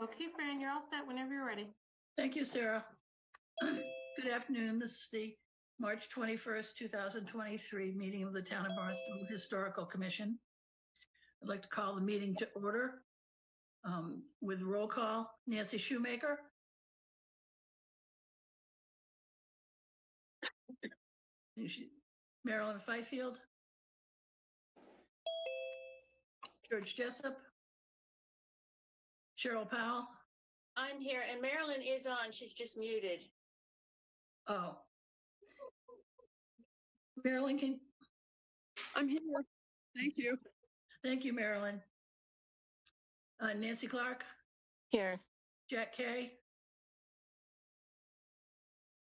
Okay, Fran, you're all set whenever you're ready. Thank you, Sarah. Good afternoon. This is the March 21st, 2023 meeting of the Town of Barnstable Historical Commission. I'd like to call the meeting to order with roll call. Nancy Shoemaker. Marilyn Fifield. George Jessup. Cheryl Powell. I'm here, and Marilyn is on. She's just muted. Oh. Marilyn, I'm here. Thank you. Thank you, Marilyn. Nancy Clark. Here. Jack Kay.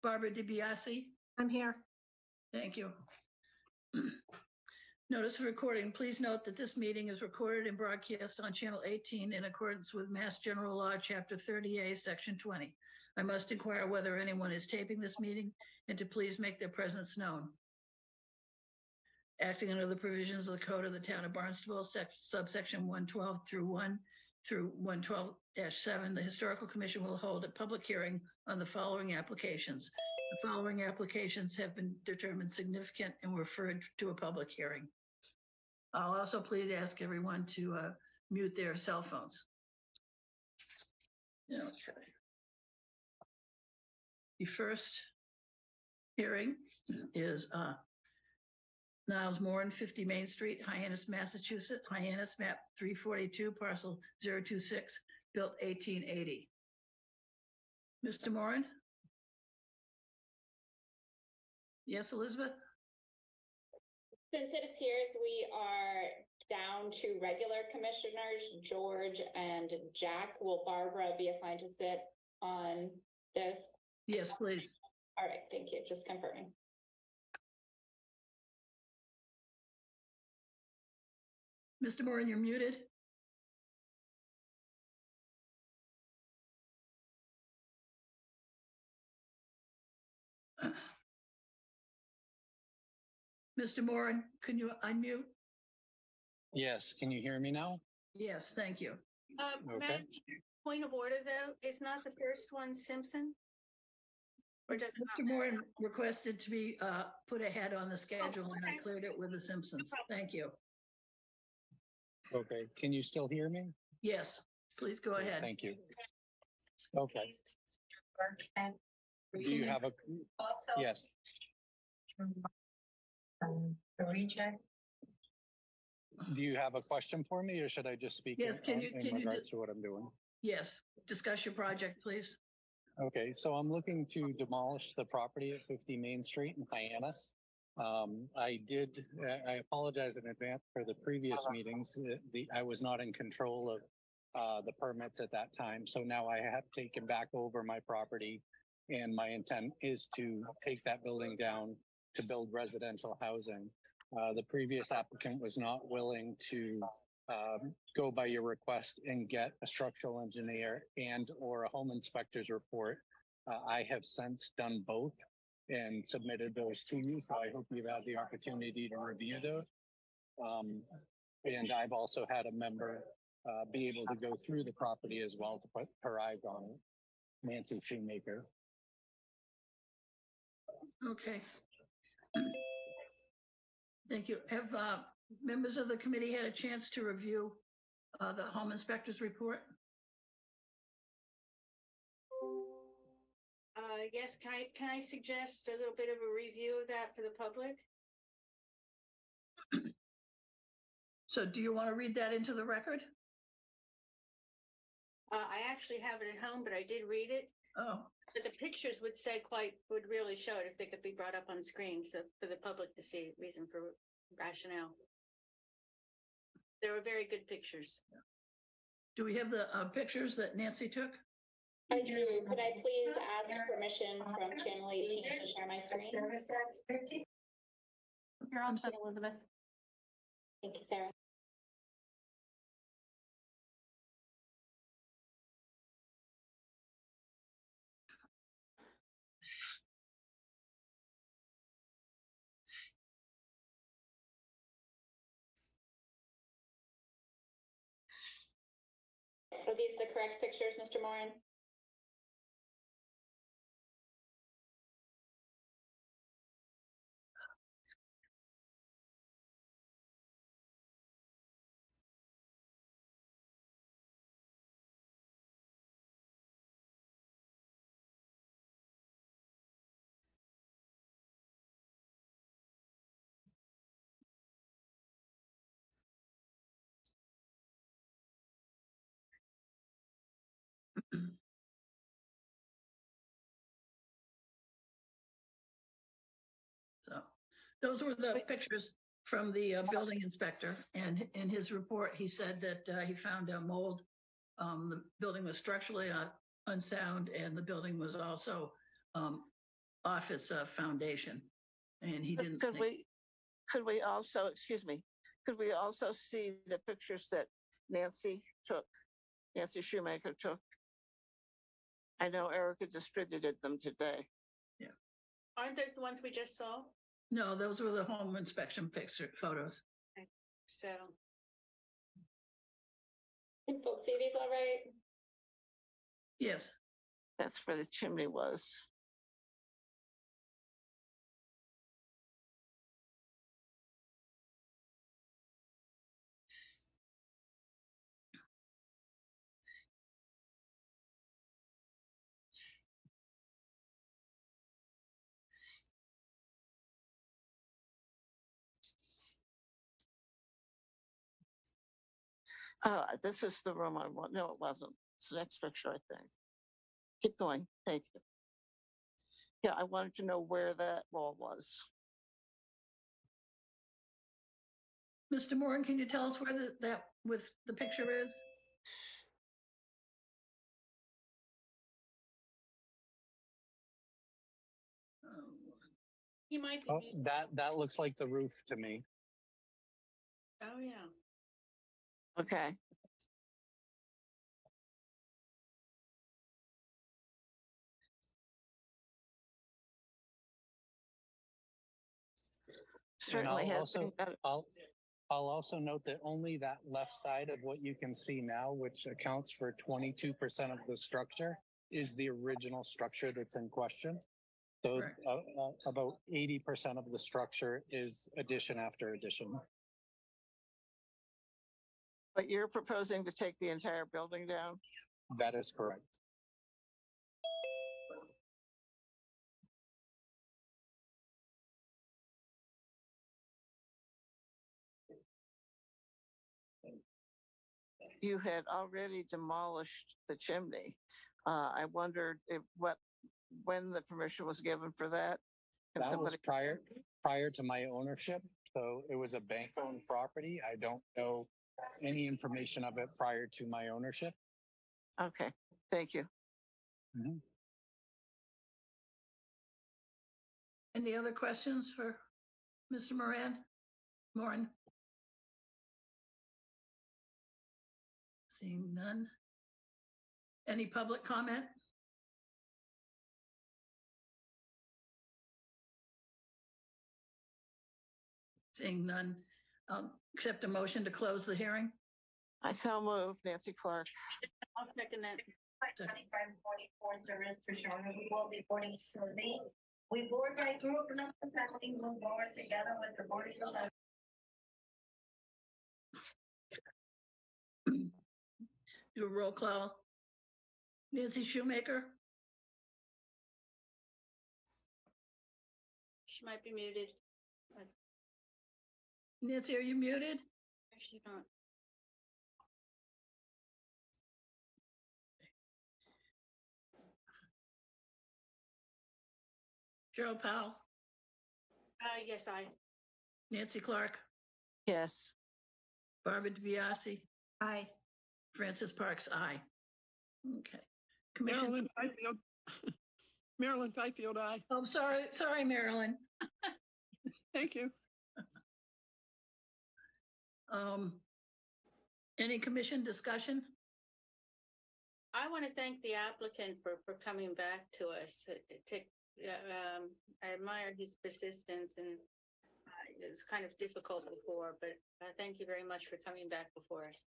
Barbara DiBiase. I'm here. Thank you. Notice of recording. Please note that this meeting is recorded and broadcast on Channel 18 in accordance with Mass General Law, Chapter 30A, Section 20. I must inquire whether anyone is taping this meeting and to please make their presence known. Acting under the provisions of the Code of the Town of Barnstable, subsection 112 through 1 through 112-7, the Historical Commission will hold a public hearing on the following applications. The following applications have been determined significant and referred to a public hearing. I'll also please ask everyone to mute their cell phones. Okay. The first hearing is Niles Moran, 50 Main Street, Hyannis, Massachusetts, Hyannis map 342, parcel 026, built 1880. Mr. Moran? Yes, Elizabeth? Since it appears we are down to regular commissioners, George and Jack, will Barbara be assigned to sit on this? Yes, please. All right, thank you. Just confirming. Mr. Moran, you're muted. Mr. Moran, can you unmute? Yes, can you hear me now? Yes, thank you. Okay. Madam Chair, point of order, though, is not the first one Simpson? Or does it Mr. not? Moran requested to be put ahead on the schedule, and I okay. cleared it with the Simpsons. Thank you. Okay, can you still hear me? Yes, please go ahead. Thank you. Okay. Do you have a, yes, The reject. do you have a question for me or should I just speak Yes, can you regards to what I'm doing? Yes, discuss your project, please. Okay, so I'm looking to demolish the property at 50 Main Street in Hyannis. I apologize in advance for the previous meetings. I was not in control of the permits at that time. So now I have taken back over my property and my intent is to take that building down to build residential housing. The previous applicant was not willing to go by your request and get a structural engineer and or a home inspector's report. I have since done both and submitted those to you, so I hope you've had the opportunity to review those. And I've also had a member be able to go through the property as well to put her eyes on it, Nancy Shoemaker. Okay. Thank you. Have members of the committee had a chance to review the home inspector's report? Yes, can I suggest a little bit of a review of that for the public? So do you want to read that into the record? I actually have it at home, but I did read it. Oh, But the pictures would really show it if they could be brought up on screen, so for the public to see reason for rationale. They were very good pictures. do we have the pictures that Nancy took? I do. Could I please ask permission from Channel 18 to share my screen? Services 50. You're all set, Elizabeth. Thank you, Sarah. Are these the correct pictures, Mr. Moran? So those were the pictures from the building inspector, and in his report, he said that he found a mold. The building was structurally unsound, and the building was also off its foundation. And he didn't Could think, could we also, excuse me, could we also see the pictures that Nancy Shoemaker took? I know Erica distributed them today. Aren't those the ones we just saw? no, those were the home inspection photos. So, Can folks see these all right? Yes, That's where the chimney was. This is the room I want. No, it wasn't. It's the next picture, I think. Keep going. Thank you. Yeah, I wanted to know where that wall was. Mr. Moran, can you tell us where that with the picture is? he might Oh, be, that looks like the roof to me. oh, yeah. Okay. Certainly I'll have also- been better. I'll also note that only that left side of what you can see now, which accounts for 22% of the structure, is the original structure that's in question. So Correct. about 80% of the structure is addition after addition. But you're proposing to take the entire building down? That is correct. You had already demolished the chimney. I wondered when the permission was given for that? Can That was somebody- prior to my ownership. So it was a bank-owned property. I don't know any information of it prior to my ownership. Okay, thank you. Any other questions for Mr. Moran? Seeing none. Any public comment? Seeing none. Accept a motion to close the hearing. I so moved, Nancy Clark. I'll second that. 2544 service for sure. We will be boarding shortly. We board right through open up the testing, move forward together with the boarding. Do a roll call. Nancy Shoemaker, She might be muted. Nancy, are you muted? She's not. Cheryl Powell, Yes, Nancy Clark, Yes. Barbara DiBiase, Aye. Francis Parks, aye. Okay. Commission, Marilyn Fifield. Marilyn Fifield, aye. oh, sorry, Marilyn. Thank you. Any commission discussion? I want to thank the applicant for coming back to us. I admire his persistence, and it was kind of difficult before, but thank you very much for coming back before us.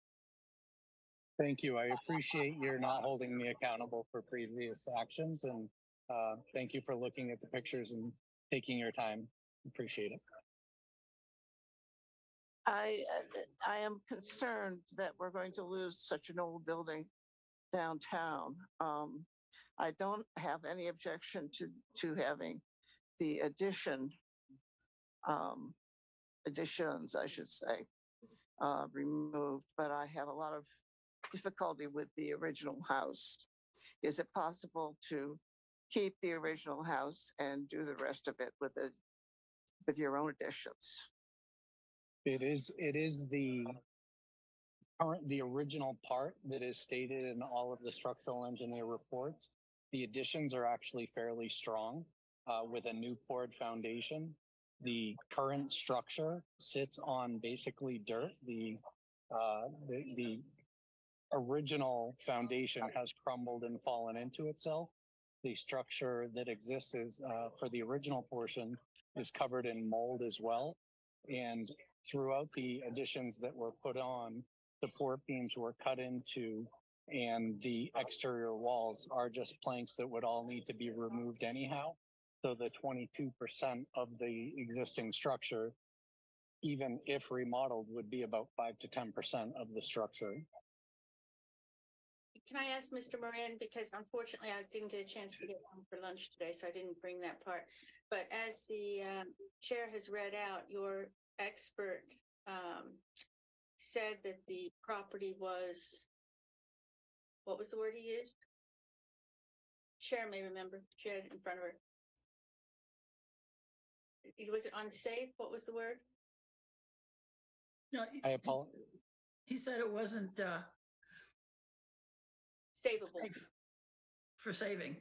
Thank you. I appreciate your not holding me accountable for previous actions, and thank you for looking at the pictures and taking your time. Appreciate it. I am concerned that we're going to lose such an old building downtown. I don't have any objection to having the additions, I should say, removed, but I have a lot of difficulty with the original house. Is it possible to keep the original house and do the rest of it with your own additions? It is the original part that is stated in all of the structural engineer reports. The additions are actually fairly strong with a new poured foundation. The current structure sits on basically dirt. The original foundation has crumbled and fallen into itself. The structure that exists is for the original portion is covered in mold as well. And throughout the additions that were put on, support beams were cut into, and the exterior walls are just planks that would all need to be removed anyhow. So the 22% of the existing structure, even if remodeled, would be about 5 to 10% of the structure. Can I ask Mr. Moran, because unfortunately I didn't get a chance to get home for lunch today, so I didn't bring that part. But as the chair has read out, your expert said that the property was, what was the word he used? Chair may remember, she had it in front of her. Was it unsafe? What was the word? No, I apologize. he said it wasn't Savable. safe for saving.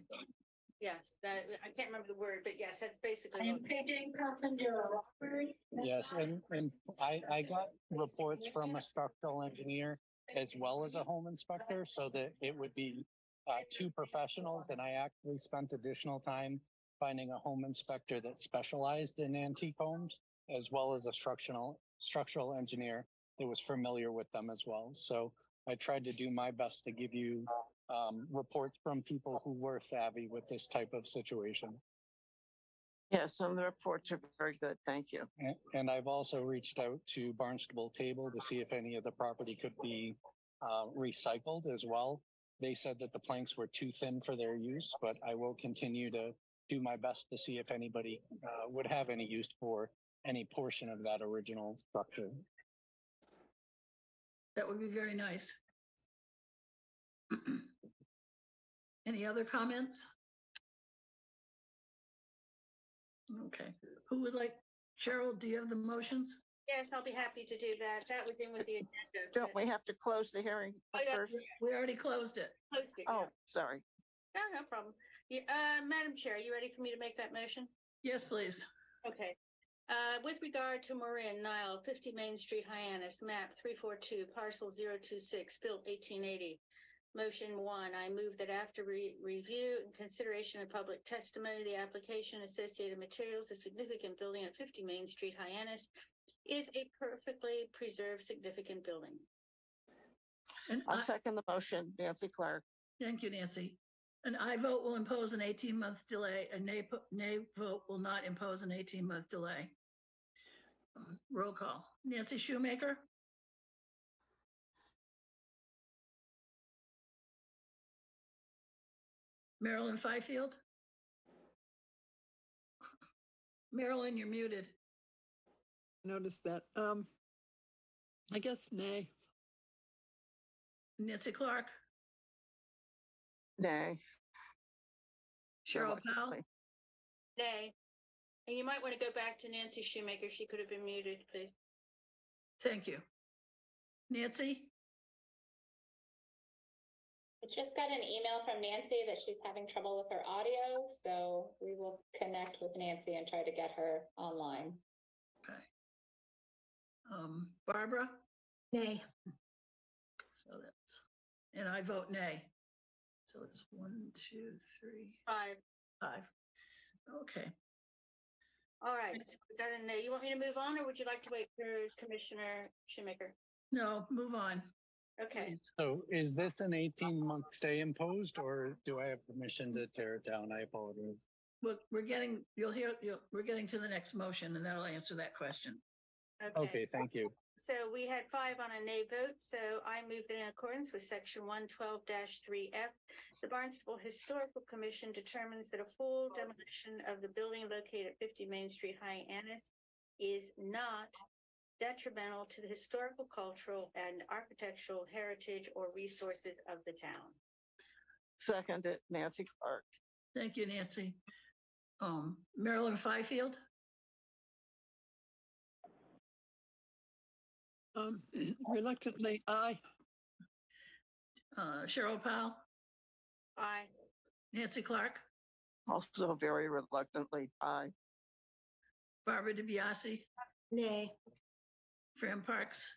Yes, that I can't remember the word, but yes, that's basically what. Impeding passenger robbery. Yes, and I got reports from a structural engineer as well as a home inspector, so that it would be two professionals, and I actually spent additional time finding a home inspector that specialized in antique homes, as well as a structural engineer that was familiar with them as well. So I tried to do my best to give you reports from people who were savvy with this type of situation. Yes, and the reports are very good. Thank you. And I've also reached out to Barnstable Table to see if any of the property could be recycled as well. They said that the planks were too thin for their use, but I will continue to do my best to see if anybody would have any use for any portion of that original structure. That would be very nice. Any other comments? Okay, who would like, Cheryl, do you have the motions? Yes, I'll be happy to do that. That was in with the agenda. Don't we have to close the hearing Oh, yeah. first? We already closed it. Post it. Oh, Yeah. sorry. No problem. Yeah, Madam Chair, are you ready for me to make that motion? Yes, please. Okay. With regard to Marin Nile, 50 Main Street, Hyannis, map 342, parcel 026, built 1880. Motion 1, I move that after review and consideration of public testimony, the application associated materials, a significant building at 50 Main Street, Hyannis, is a perfectly preserved significant building. And I'll second the motion. Nancy Clark. thank you, Nancy. An I vote will impose an 18-month delay. A nay vote will not impose an 18-month delay. Roll call. Nancy Shoemaker? Marilyn Fifield? Marilyn, you're muted. Notice that. I guess nay. Nancy Clark? Nay. Cheryl Powell? Reluctantly. Nay. And you might want to go back to Nancy Shoemaker. She could have been muted, please. Thank you. Nancy? I just got an email from Nancy that she's having trouble with her audio, so we will connect with Nancy and try to get her online. Okay. Barbara? Nay. So that's, and I vote nay. So it's 1, 2, 3, 5. 5. Okay. All right. So we got a nay. You want me to move on, or would you like to wait for Commissioner Shoemaker? No, move on. Okay, please. So is this an 18-month stay imposed, or do I have permission to tear it down? I apologize. We're getting, we're getting to the next motion and that'll answer that question. Okay, thank you. So we had 5 on a nay vote, so I moved in accordance with section 112-3F. The Barnstable Historical Commission determines that a full demolition of the building located at 50 Main Street, Hyannis, is not detrimental to the historical, cultural, and architectural heritage or resources of the town. Seconded, Nancy Clark. Thank you, Nancy. Marilyn Fifield, Reluctantly, aye. Cheryl Powell, Aye. Nancy Clark, Also very reluctantly, aye. Barbara DiBiase, Nay. Fran Parks,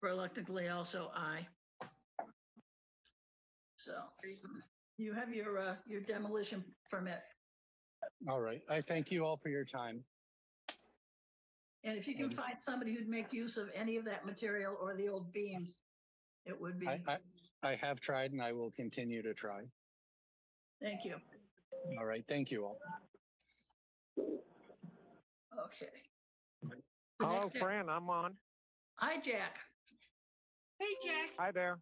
reluctantly also aye. So you have your demolition permit. All right. I thank you all for your time. And if you can find somebody who'd make use of any of that material or the old beams, it would be, I have tried and I will continue to try. thank you. All right. Thank you all. Okay. The Hello, next- Fran, I'm on. Hi, Jack. Hey, Jack, Hi there.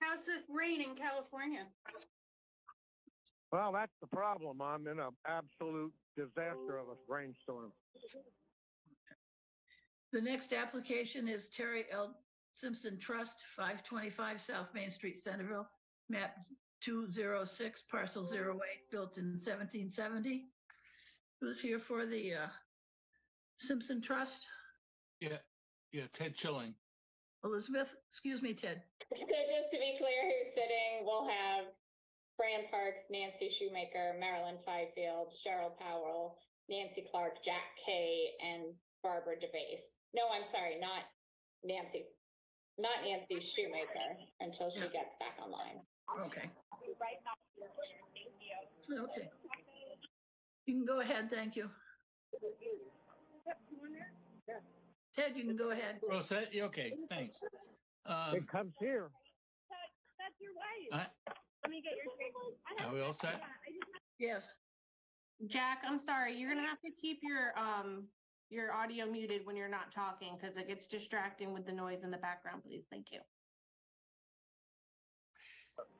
how's the rain in California? Well, that's the problem. I'm in an absolute disaster of a rainstorm. The next application is Terry L. Simpson Trust, 525 South Main Street, Centerville, map 206, parcel 08, built in 1770. Who's here for the Simpson Trust? Yeah, Ted Chilling. Elizabeth, excuse me, Ted. So just to be clear who's sitting, we'll have Fran Parks, Nancy Shoemaker, Marilyn Fifield, Cheryl Powell, Nancy Clark, Jack Kay, and Barbara DeBase. No, I'm sorry, not Nancy Shoemaker until she Yeah. gets back online. Okay. Okay. You can go ahead, thank you. Ted, you can go ahead. Well, set, okay, thanks. It comes here. Are we all set? Yes, Jack, I'm sorry, you're gonna have to keep your audio muted when you're not talking because it gets distracting with the noise in the background, please. Thank you.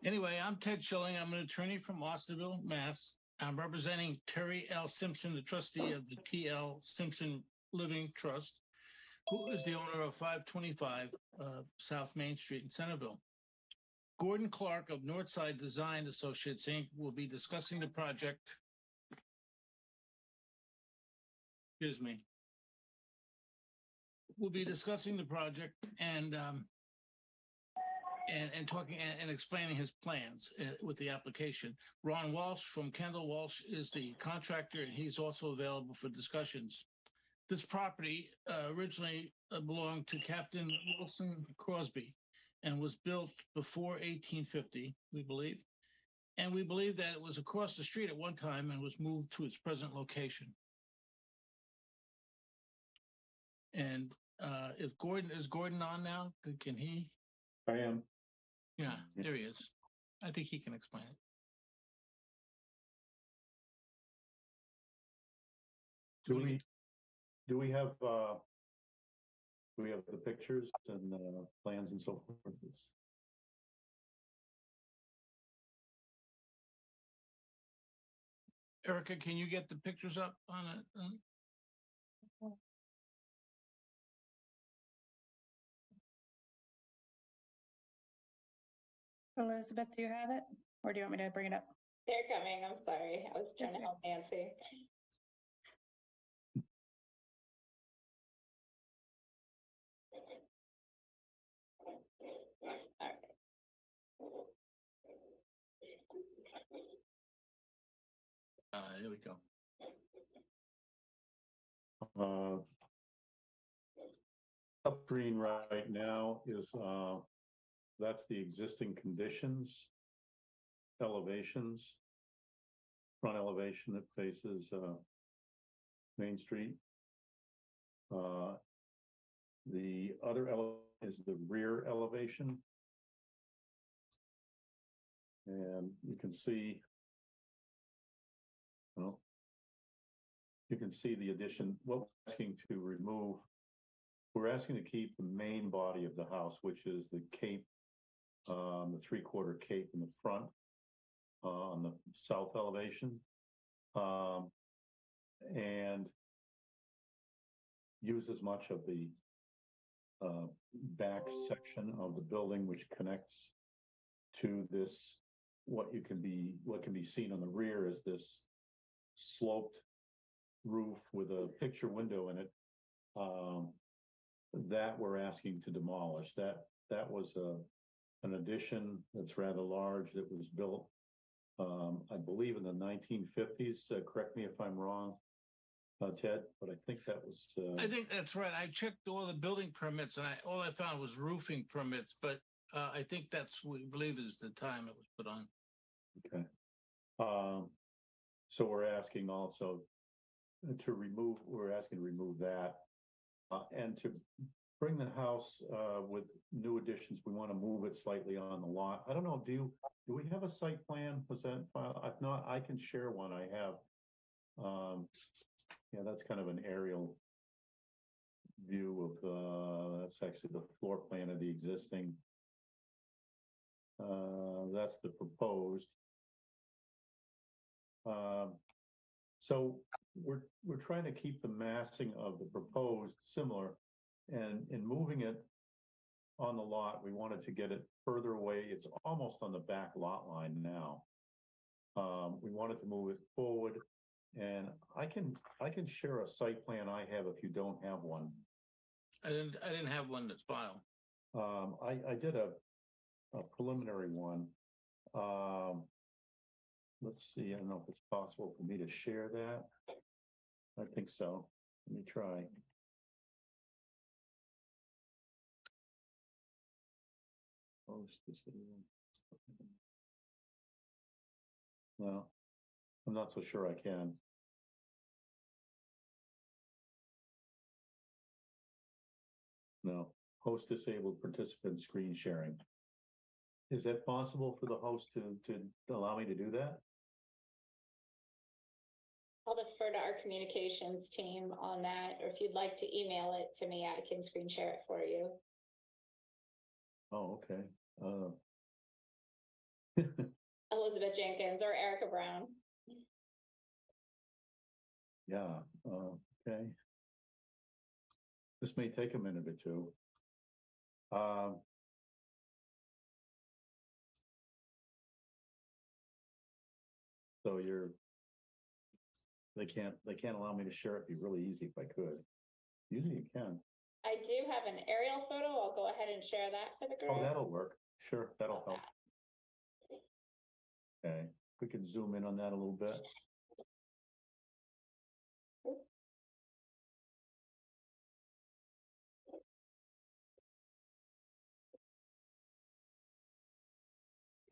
Anyway, I'm Ted Chilling. I'm an attorney from Barnstable, Mass. I'm representing Terry L. Simpson, the trustee of the T.L. Simpson Living Trust, who is the owner of 525 South Main Street in Centerville. Gordon Clark of Northside Design Associates, Inc. will be discussing the project. Excuse me. We'll be discussing the project and talking and explaining his plans with the application. Ron Walsh from Kendall Walsh is the contractor, and he's also available for discussions. This property originally belonged to Captain Wilson Crosby and was built before 1850, we believe. And we believe that it was across the street at one time and was moved to its present location. And is Gordon on now? Can he? I am. Yeah, there he is. I think he can explain it. Do we have the pictures and plans and so forth? Erica, can you get the pictures up on it? Elizabeth, do you have it? Or do you want me to bring it up? They're coming, I'm sorry. I was trying to help Nancy. All right. There we go. Up screen right now is that's the existing conditions, elevations, front elevation that faces Main Street. The other is the rear elevation. And you can see, well, you can see the addition, what we're asking to remove. We're asking to keep the main body of the house, which is the cape, the 3/4 cape in the front, on the south elevation. And use as much of the back section of the building, which connects to this, what can be seen on the rear is this sloped roof with a picture window in it, that we're asking to demolish. That was an addition that's rather large that was built, I believe in the 1950s. Correct me if I'm wrong, Ted, but I think that was. I think that's right. I checked all the building permits and all I found was roofing permits, but I think that's what we believe is the time it was put on. Okay. So we're asking also we're asking to remove that, and to bring the house, with new additions. We want to move it slightly on the lot. I don't know, do we have a site plan? Was that file? If not, I can share one I have. Yeah, that's kind of an aerial view of, that's actually the floor plan of the existing. That's the proposed. So we're trying to keep the massing of the proposed similar, and in moving it on the lot, we wanted to get it further away. It's almost on the back lot line now. We wanted to move it forward, and I can share a site plan I have if you don't have one. I didn't have one that's filed. I did a preliminary one. Let's see, I don't know if it's possible for me to share that. I think so. Let me try. Post this. Well, I'm not so sure I can. No, host disabled participant screen sharing. Is that possible for the host to allow me to do that? I'll defer to our communications team on that, or if you'd like to email it to me, I can screen share it for you. Oh, okay. Elizabeth Jenkins or Erica Brown. Yeah, okay. This may take a minute or two. So they can't allow me to share it. It'd be really easy if I could. Usually you can. I do have an aerial photo. I'll go ahead and share that for the group. Oh, that'll work. Sure, that'll help. Okay, we can zoom in on that a little bit.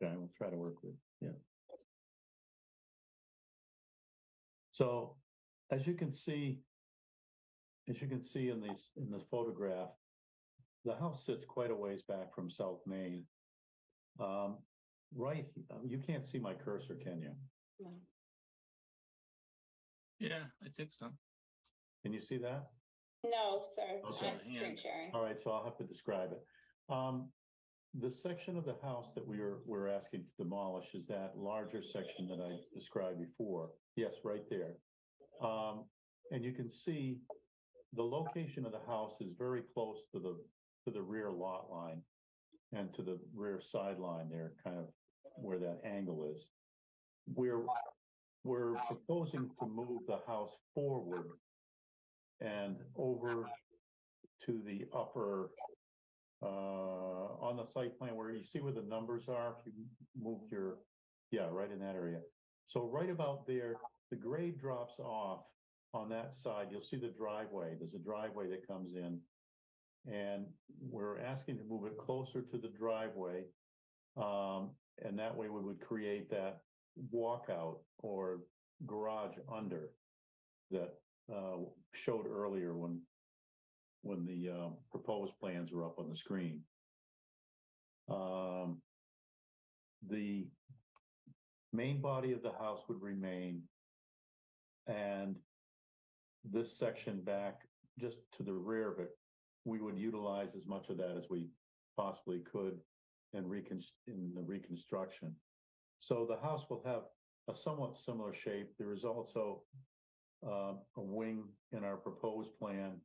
Okay, we'll try to work with, yeah. So as you can see in this photograph, the house sits quite a ways back from South Main. Right, you can't see my cursor, can you? No. Yeah, I think so. Can you see that? No, sir. Oh, I'm sorry, screen yeah. sharing. All right, so I'll have to describe it. The section of the house that we're asking to demolish is that larger section that I described before. Yes, right there. And you can see the location of the house is very close to the rear lot line and to the rear sideline there, kind of where that angle is. We're proposing to move the house forward and over to the upper, on the site plan where you see where the numbers are, if you move yeah, right in that area. So right about there, the grade drops off on that side. You'll see the driveway. There's a driveway that comes in, and we're asking to move it closer to the driveway. And that way we would create that walkout or garage under that showed earlier when proposed plans were up on the screen. The main body of the house would remain, and this section back just to the rear of it, we would utilize as much of that as we possibly could in the reconstruction. So the house will have a somewhat similar shape. There is also a wing in our proposed plan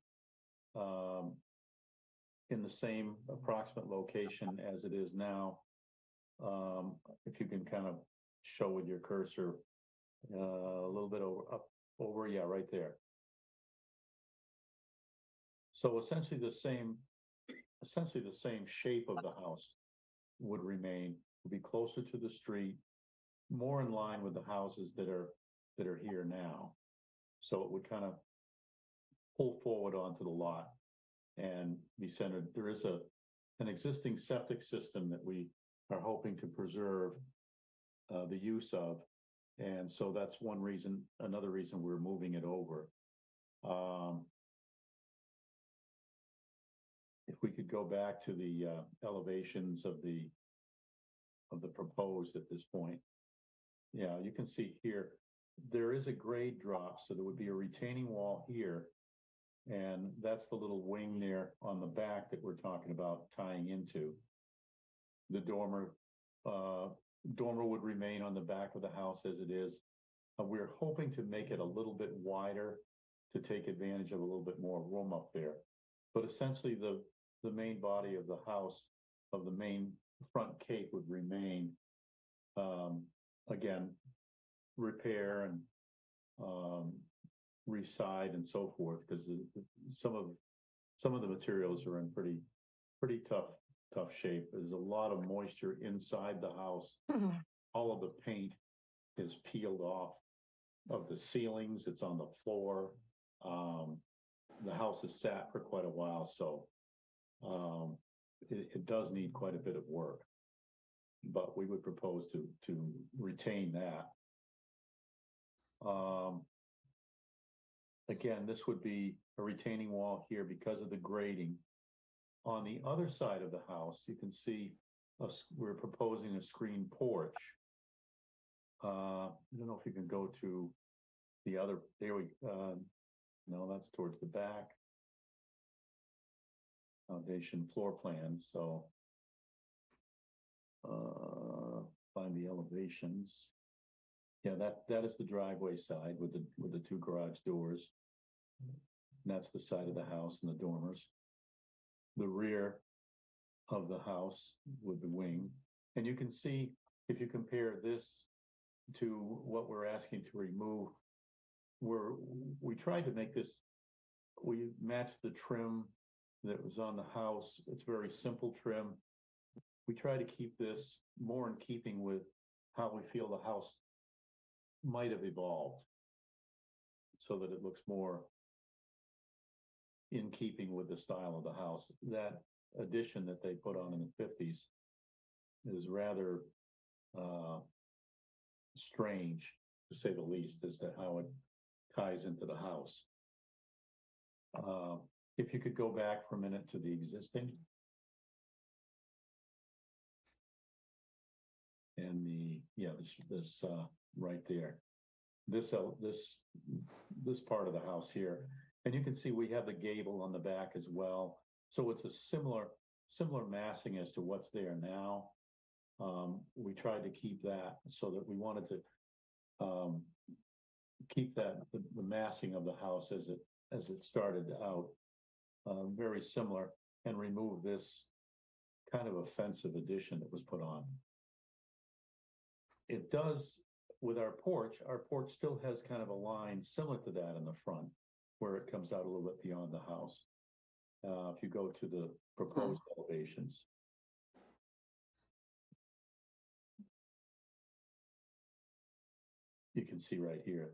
in the same approximate location as it is now. If you can kind of show with your cursor a little bit over, yeah, right there. So essentially the same shape of the house would remain, would be closer to the street, more in line with the houses that are here now. So it would kind of pull forward onto the lot and be centered. There is an existing septic system that we are hoping to preserve the use of. And so that's one reason, another reason we're moving it over. If we could go back to the elevations of the proposed at this point. Yeah, you can see here, there is a grade drop, so there would be a retaining wall here. And that's the little wing there on the back that we're talking about tying into. The dormer would remain on the back of the house as it is. We're hoping to make it a little bit wider to take advantage of a little bit more room up there. But essentially the main body of the house, of the main front cape, would remain. Again, repair and reside and so forth, because some of the materials are in pretty tough shape. There's a lot of moisture inside the house. All of the paint is peeled off of the ceilings. It's on the floor. The house has sat for quite a while, so it does need quite a bit of work. But we would propose to retain that. Again, this would be a retaining wall here because of the grading. On the other side of the house, you can see we're proposing a screen porch. I don't know if you can go to the other, there we no, that's towards the back. Foundation floor plan, so find the elevations. Yeah, that is the driveway side with the two garage doors. And that's the side of the house and the dormers. The rear of the house with the wing. And you can see, if you compare this to what we're asking to remove, we tried to make this, we matched the trim that was on the house. It's very simple trim. We try to keep this more in keeping with how we feel the house might have evolved, so that it looks more in keeping with the style of the house. That addition that they put on in the 50s is rather strange, to say the least, as to how it ties into the house. If you could go back for a minute to the existing. And this right there, this part of the house here, and you can see we have the gable on the back as well. So it's a similar massing as to what's there now. We tried to keep that, so that we wanted to keep that the massing of the house as it started out very similar, and remove this kind of offensive addition that was put on. It does with our porch still has kind of a line similar to that in the front, where it comes out a little bit beyond the house. If you go to the proposed elevations. You can see right here.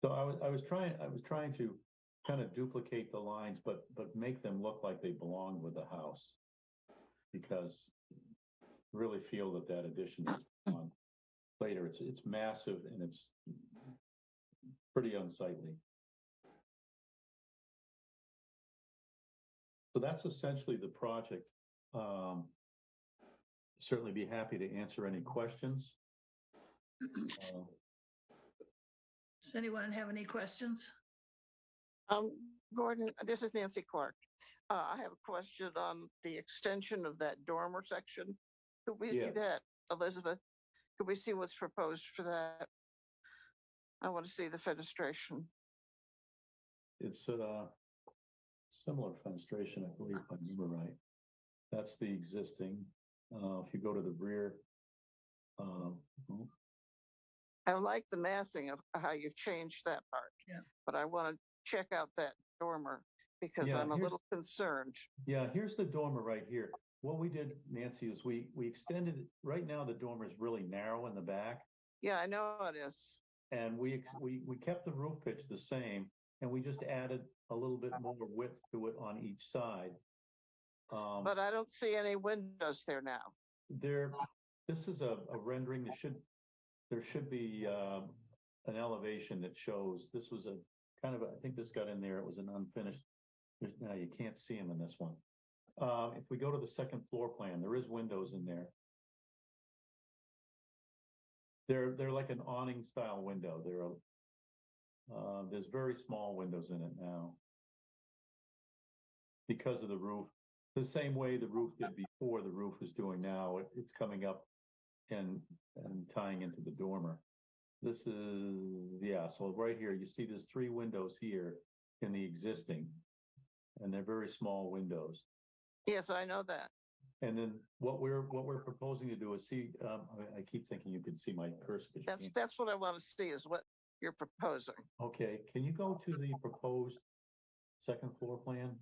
So I was trying to kind of duplicate the lines, but make them look like they belong with the house, because I really feel that addition is on later. It's massive and it's pretty unsightly. So that's essentially the project. Certainly be happy to answer any questions. Does anyone have any questions? Gordon, this is Nancy Clark. I have a question on the extension of that dormer section. Could we see Yeah. that, Elizabeth? Could we see what's proposed for that? I want to see the fenestration. It's a similar fenestration, I believe, if I remember right. That's the existing. If you go to the rear, I like the massing of how you've changed that part. Yeah. But I want to check out that dormer because Yeah, I'm a here's- little concerned. yeah, here's the dormer right here. What we did, Nancy, is we extended it. Right now, the dormer is really narrow in the back, Yeah, I know it is. and we kept the roof pitch the same, and we just added a little bit more width to it on each side. But I don't see any windows there now. This is a rendering. There should be an elevation that shows, this was a kind of, I think this got in there, it was an unfinished. Now you can't see them in this one. If we go to the second floor plan, there is windows in there. They're like an awning style window. There's very small windows in it now. Because of the roof, the same way the roof did before, the roof is doing now. It's coming up and tying into the dormer. This is, yeah, so right here, you see there's 3 windows here in the existing, and they're very small windows. Yes, I know that. And then what we're proposing to do is see, I keep thinking you could see my cursor. but you can't. That's what I want to see is what you're proposing. Okay, can you go to the proposed second floor plan?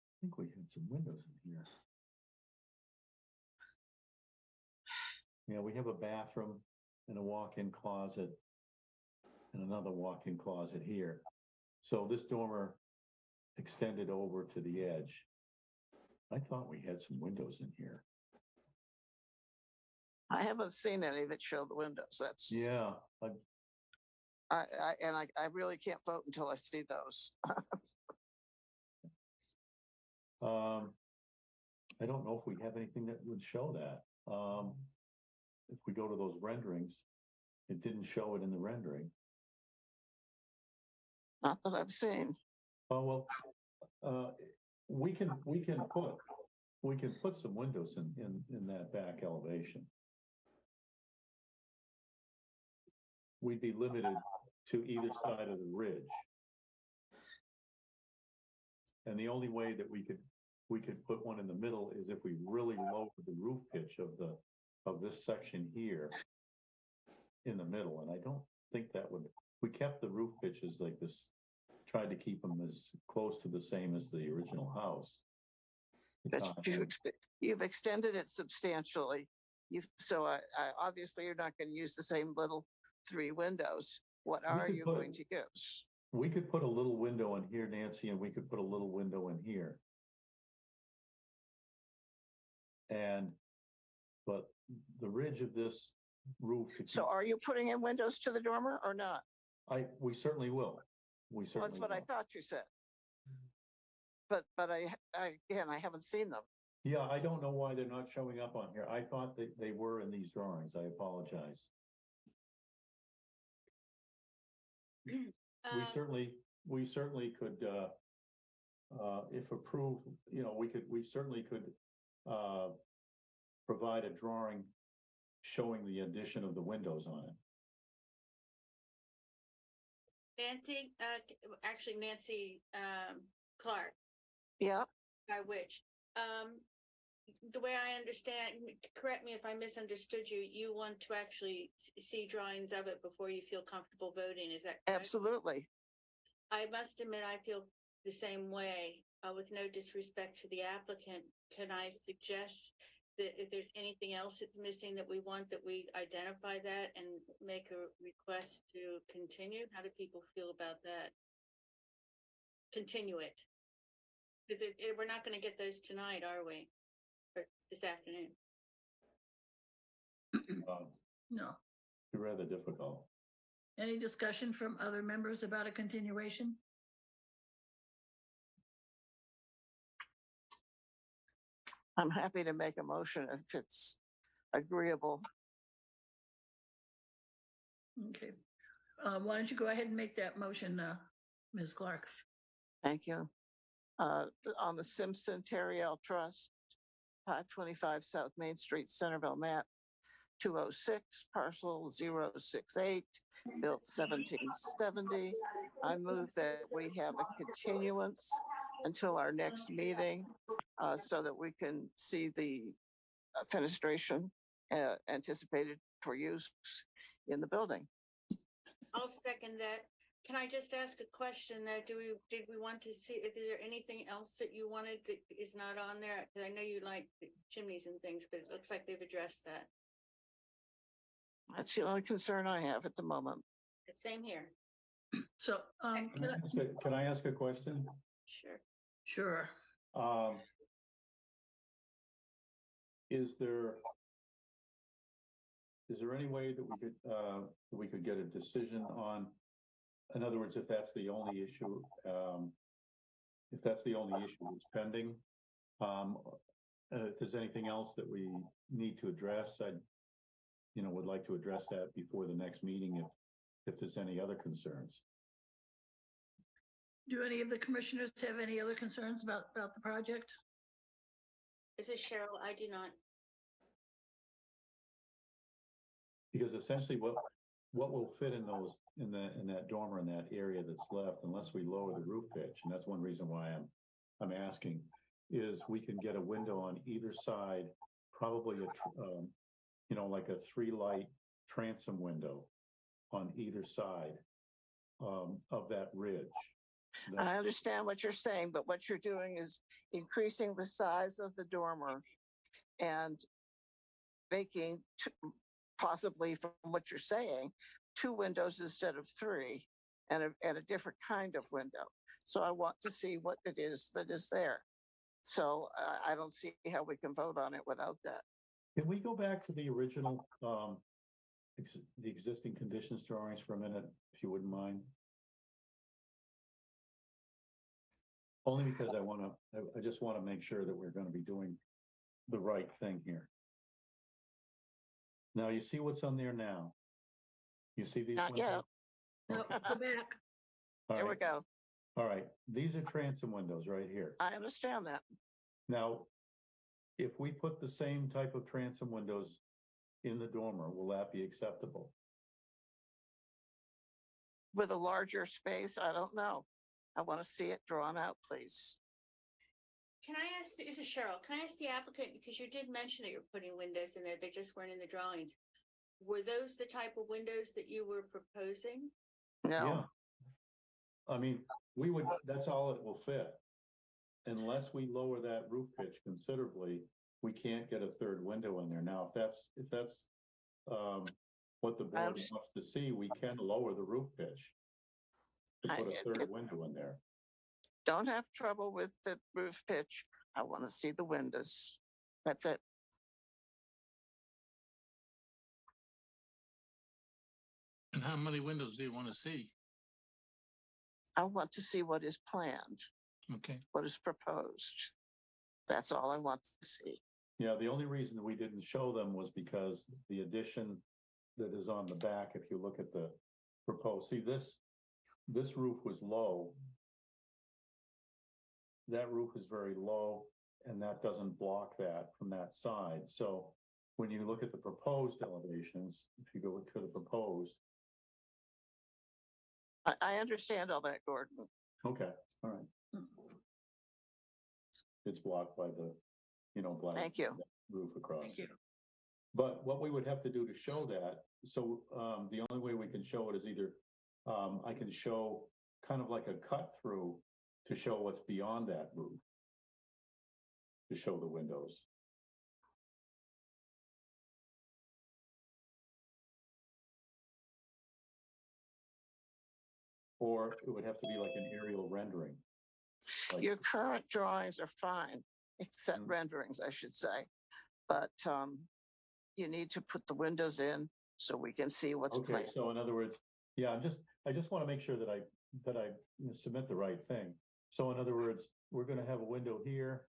I think we had some windows in here. Yeah, we have a bathroom and a walk-in closet and another walk-in closet here. So this dormer extended over to the edge. I thought we had some windows in here. I haven't seen any that show the windows. That's Yeah, I really can't vote until I see those. I don't know if we have anything that would show that. If we go to those renderings, it didn't show it in the rendering. Not that I've seen. Oh, well, we can put some windows in that back elevation. We'd be limited to either side of the ridge. And the only way that we could put one in the middle is if we really lower the roof pitch of this section here in the middle. And I don't think that would, we kept the roof pitches like this, tried to keep them as close to the same as the original house. But you've extended it substantially. So I obviously you're not going to use the same little 3 windows. What are you going to use? We could put a little window in here, Nancy, and we could put a little window in here. But the ridge of this roof. So are you putting in windows to the dormer or not? We certainly will. We certainly That's what will. I thought you said. But I again, I haven't seen them. Yeah, I don't know why they're not showing up on here. I thought that they were in these drawings. I apologize. We certainly could, if approved, we certainly could provide a drawing showing the addition of the windows on it. Nancy, actually Nancy Clark. Yeah. By which, the way I understand, correct me if I misunderstood you, you want to actually see drawings of it before you feel comfortable voting, is that correct? Absolutely. I must admit, I feel the same way, with no disrespect to the applicant. Can I suggest that if there's anything else that's missing that we want, that we identify that and make a request to continue? How do people feel about that? Continue it. Because we're not going to get those tonight, are we? Or this afternoon? No. Rather difficult. Any discussion from other members about a continuation? I'm happy to make a motion if it's agreeable. Okay. Why don't you go ahead and make that motion, Ms. Clark? Thank you. On the Simpson Terriel Trust, 525 South Main Street, Centerville, map 206, parcel 068, built 1770. I move that we have a continuance until our next meeting so that we can see the fenestration anticipated for use in the building. I'll second that. Can I just ask a question though? Did we want to see, is there anything else that you wanted that is not on there? Because I know you like the chimneys and things, but it looks like they've addressed that. That's the only concern I have at the moment. Same here. So, Can I ask a question? Sure. Sure. Is there any way that we could get a decision on, in other words, if that's the only issue, that's pending, if there's anything else that we need to address, I would like to address that before the next meeting if there's any other concerns. Do any of the commissioners have any other concerns about the project? This is Cheryl. I do not. Because essentially what will fit in that dormer, in that area that's left, unless we lower the roof pitch, and that's one reason why I'm asking, is we can get a window on either side, probably like a 3-light transom window on either side of that ridge. I understand what you're saying, but what you're doing is increasing the size of the dormer and making, possibly from what you're saying, 2 windows instead of 3 and a different kind of window. So I want to see what it is that is there. So I don't see how we can vote on it without that. Can we go back to the original, the existing conditions drawings for a minute, if you wouldn't mind? Only because I just want to make sure that we're going to be doing the right thing here. Now, you see what's on there now? You see these? Not yet. No, go back. There we go. All right, these are transom windows right here. I understand that. Now, if we put the same type of transom windows in the dormer, will that be acceptable? With a larger space, I don't know. I want to see it drawn out, please. Can I ask, this is Cheryl, can I ask the applicant, because you did mention that you're putting windows in there, they just weren't in the drawings. Were those the type of windows that you were proposing? No. Yeah. I mean, that's all it will fit. Unless we lower that roof pitch considerably, we can't get a 3rd window in there. Now, if that's what the board wants to see, we can lower the roof pitch to put a 3rd window in there. Don't have trouble with the roof pitch. I want to see the windows. That's it. And how many windows do you want to see? I want to see what is planned, Okay. what is proposed. That's all I want to see. Yeah, the only reason that we didn't show them was because the addition that is on the back, if you look at the proposed, see this roof was low. That roof is very low, and that doesn't block that from that side. So when you look at the proposed elevations, if you go to the proposed. I understand all that, Gordon. Okay, all right. It's blocked by the, black Thank you. roof across. Thank you. But what we would have to do to show that, so the only way we can show it is either I can show kind of like a cut through to show what's beyond that roof, to show the windows. Or it would have to be like an aerial rendering. Your current drawings are fine, except Mm. renderings, I should say. But you need to put the windows in so we can see what's Okay, planned. so in other words, yeah, I just want to make sure that I submit the right thing. So in other words, we're going to have a window here,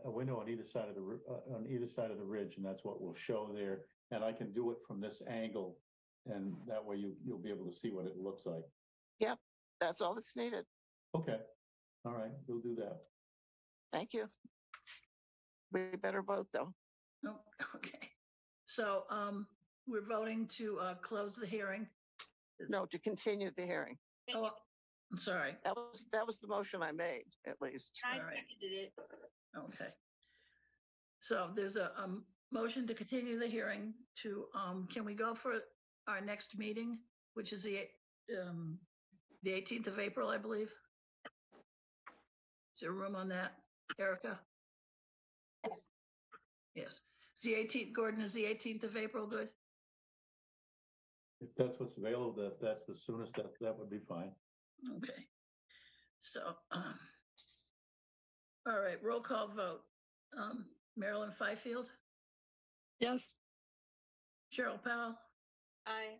a window on either side of the ridge, and that's what we'll show there. And I can do it from this angle, and that way you'll be able to see what it looks like. Yep, that's all that's needed. Okay, all right, we'll do that. Thank you. We better vote though. Oh, okay. So, we're voting to, close the hearing. No, to continue the hearing. Oh, I'm sorry. That was the motion I made, at least. I All right. seconded it. Okay. So there's a, motion to continue the hearing to, can we go for our next meeting, which is the 18th of April, I believe? Is there room on that, Erica? Yes. Is the 18th, Gordon, is the 18th of April good? If that's what's available, that's the soonest, that would be fine. Okay. So, all right, roll call vote. Marilyn Fifield, Yes. Cheryl Powell, Aye.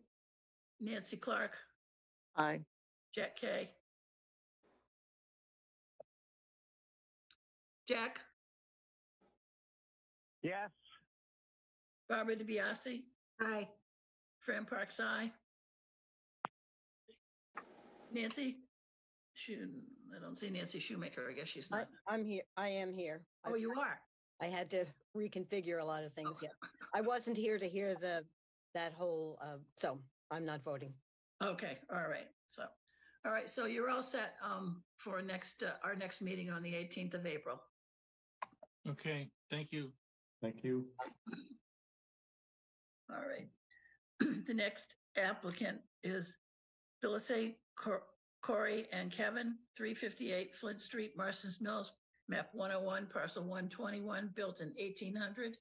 Nancy Clark, Aye. Jack Kay. Jack, Yes. Barbara DiBiase, Aye. Fran Parks, aye. Nancy? I don't see Nancy Shoemaker. I guess she's not. I'm here. I am here. Oh, you are? I had to reconfigure a lot of things. Yeah. I wasn't here to hear that whole, so I'm not voting. Okay, all right. So, all right, so you're all set for our next meeting on the 18th of April. Okay, thank you. Thank you. All right. The next applicant is Phyllis Corey and Kevin, 358 Flint Street, Marston's Mills, map 101, parcel 121, built in 1800.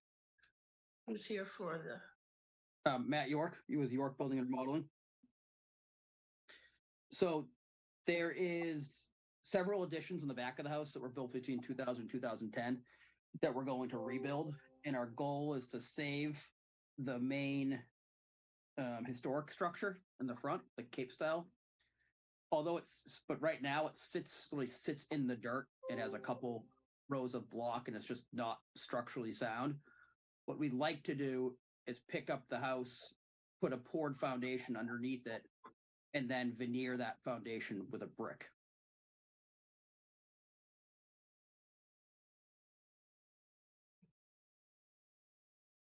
Who's here for the? Matt York, you with York Building and Remodeling. So there is several additions in the back of the house that were built between 2000 and 2010 that we're going to rebuild. And our goal is to save the main historic structure in the front, the Cape style. Although but right now it really sits in the dirt. It has a couple rows of block and it's just not structurally sound. What we'd like to do is pick up the house, put a poured foundation underneath it, and then veneer that foundation with a brick.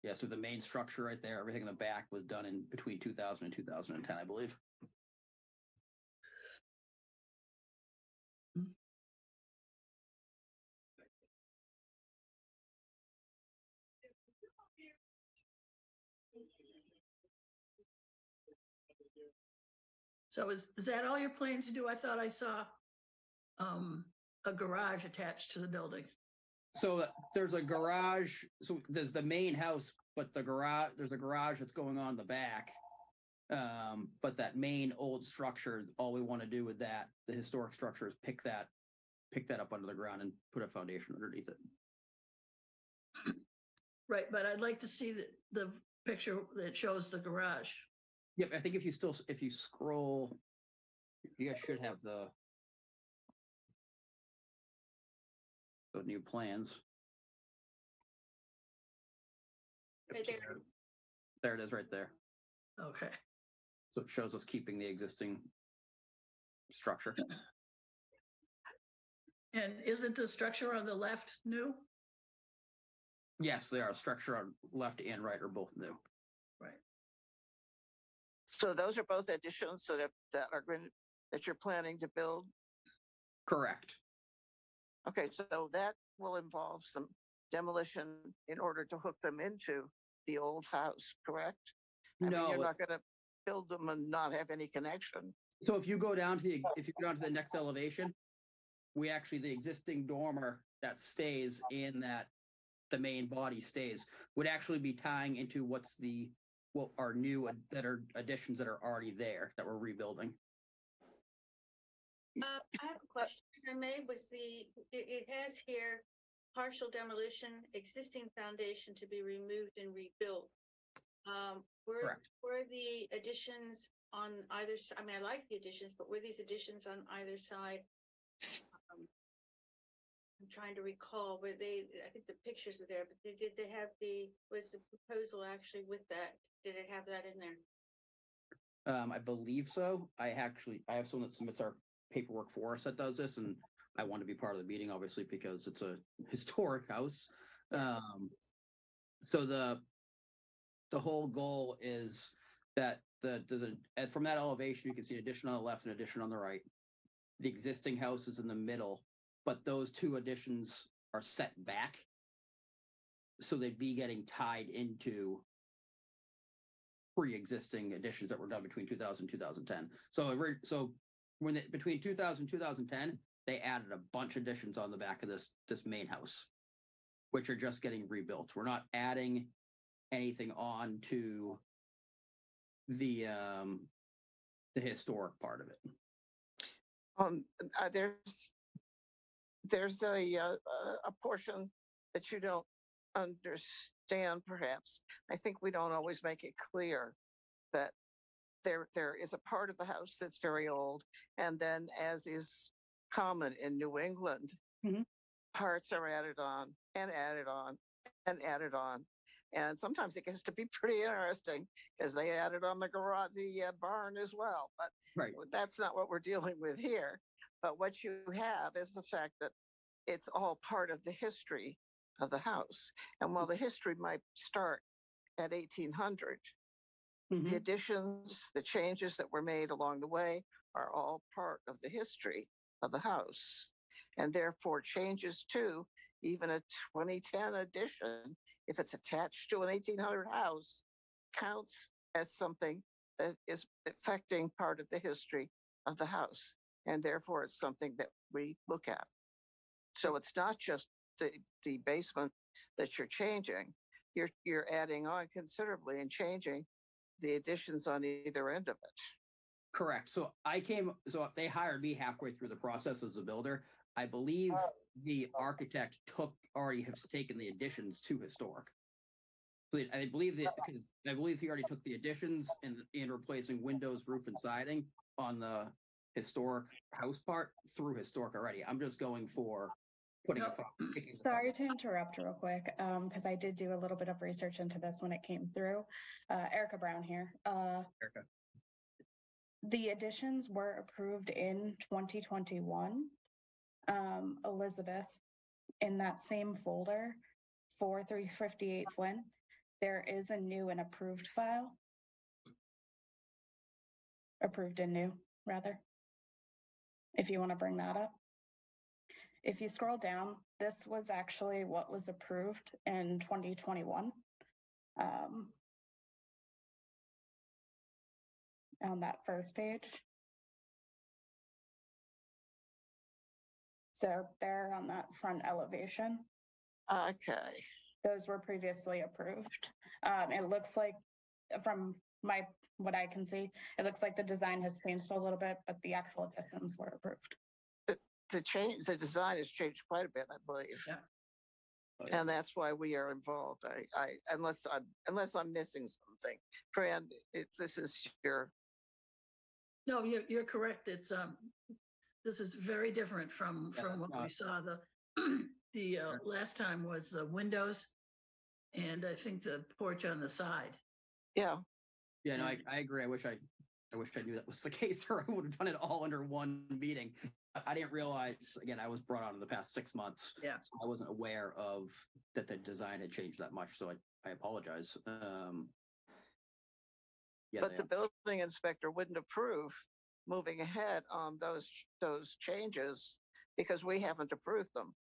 Yeah, so the main structure right there, everything in the back was done in between 2000 and 2010, I believe. So is that all you're planning to do? I thought I saw a garage attached to the building. So there's a garage. So there's the main house, but there's a garage that's going on in the back. But that main old structure, all we want to do with that, the historic structure, is pick that up under the ground and put a foundation underneath it. Right, but I'd like to see the picture that shows the garage. Yep, I think if you scroll, you guys should have the new plans. Right there. There it is right there. Okay. So it shows us keeping the existing structure. And isn't the structure on the left new? Yes, they are. Structure on left and right are both new. Right. So those are both additions that you're planning to build? Correct. Okay, so that will involve some demolition in order to hook them into the old house, correct? I mean, No, you're not going to build them and not have any connection. so if you go down to the next elevation, the existing dormer that stays in the main body stays would actually be tying into what are new additions that are already there that we're rebuilding. I have a question. I made was it has here partial demolition, existing foundation to be removed and rebuilt. Correct. Were the additions on either, I mean, I like the additions, but were these additions on either side? I'm trying to recall, I think the pictures were there, but did they have was the proposal actually with that? Did it have that in there? I believe so. I have someone that submits our paperwork for us that does this, and I want to be part of the meeting, obviously, because it's a historic house. So the whole goal is that from that elevation, you can see an addition on the left and addition on the right. The existing house is in the middle, but those two additions are set back. So they'd be getting tied into pre-existing additions that were done between 2000 and 2010. So between 2000 and 2010, they added a bunch of additions on the back of this main house, which are just getting rebuilt. We're not adding anything on to the historic part of it. There's a portion that you don't understand, perhaps. I think we don't always make it clear that there is a part of the house that's very old, and then, as is common in New England, parts are added on and added on and added on. And sometimes it gets to be pretty interesting because they added on the garage, the barn as well. But that's not what we're dealing with here. But what you have is the fact that it's all part of the history of the house. And while the history might start at 1800, the additions, the changes that were made along the way are all part of the history of the house. And therefore, changes to even a 2010 addition, if it's attached to an 1800 house, counts as something that is affecting part of the history of the house. And therefore, it's something that we look at. So it's not just the basement that you're changing. You're adding on considerably and changing the additions on either end of it. Correct. So they hired me halfway through the process as a builder. I believe the architect already has taken the additions to historic. So I believe he already took the additions and replacing windows, roof, and siding on the historic house part through historic already. I'm just going for putting Sorry to interrupt real quick, because I did do a little bit of research into this when it came through. Erica Brown here. Erica. The additions were approved in 2021. Elizabeth, in that same folder for 358 Flynn, there is a new and approved file. Approved and new, rather. If you want to bring that up. If you scroll down, this was actually what was approved in 2021. On that first page. So there on that front elevation. Okay. Those were previously approved. It looks like from what I can see, it looks like the design has changed a little bit, but the actual additions were approved. The design has changed quite a bit, I believe. Yeah. And that's why we are involved. Unless I'm missing something. Fran, this is your. No, you're correct. It's this is very different from what we saw. The last time was the windows, and I think the porch on the side. Yeah. Yeah, no, I agree. I wish I knew that was the case, or I would have done it all under one meeting. I didn't realize, again, I was brought on in the past 6 months. Yeah. So I wasn't aware of that the design had changed that much. So I apologize. But the building inspector wouldn't approve moving ahead on those changes because we haven't approved them.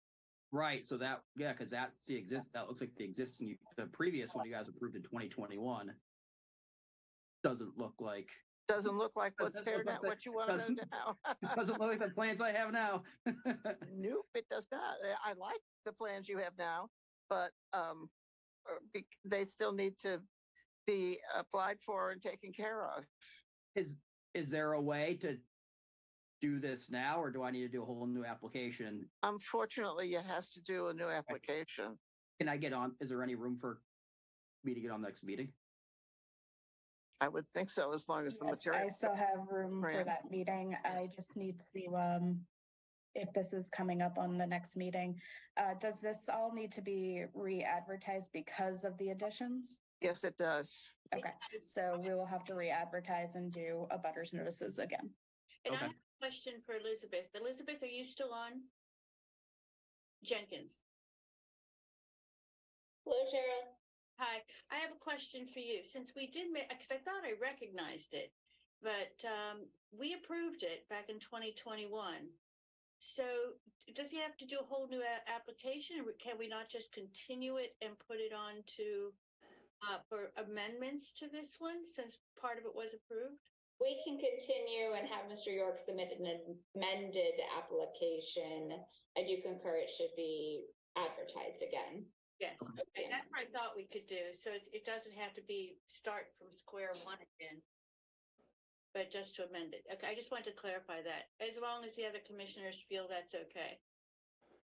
Right. So because that looks like the previous one you guys approved in 2021 doesn't look like what's there now, what you want to know now. Doesn't look like the plans I have now. Nope, it does not. I like the plans you have now, but they still need to be applied for and taken care of. Is there a way do this now, or do I need to do a whole new application? Unfortunately, it has to do a new application. Can I get on? Is there any room for me to get on next meeting? I would think so, as long as the Yes, material. I still have room for Fran? that meeting. I just need to, if this is coming up on the next meeting, does this all need to be re-advertised because of the additions? Yes, it does. Okay, so we will have to re-advertise and do a butters notices again. And I Okay. have a question for Elizabeth. Elizabeth, are you still on? Jenkins. Hello, Cheryl. Hi, I have a question for you. Since we did, because I thought I recognized it, but we approved it back in 2021. So does he have to do a whole new application, or can we not just continue it and put it on to for amendments to this one, since part of it was approved? We can continue and have Mr. York submit an amended application. I do concur it should be advertised again. Yes, okay, that's what I thought we could do. So it doesn't have to be start from square one again, but just to amend it. Okay, I just wanted to clarify that, as long as the other commissioners feel that's okay.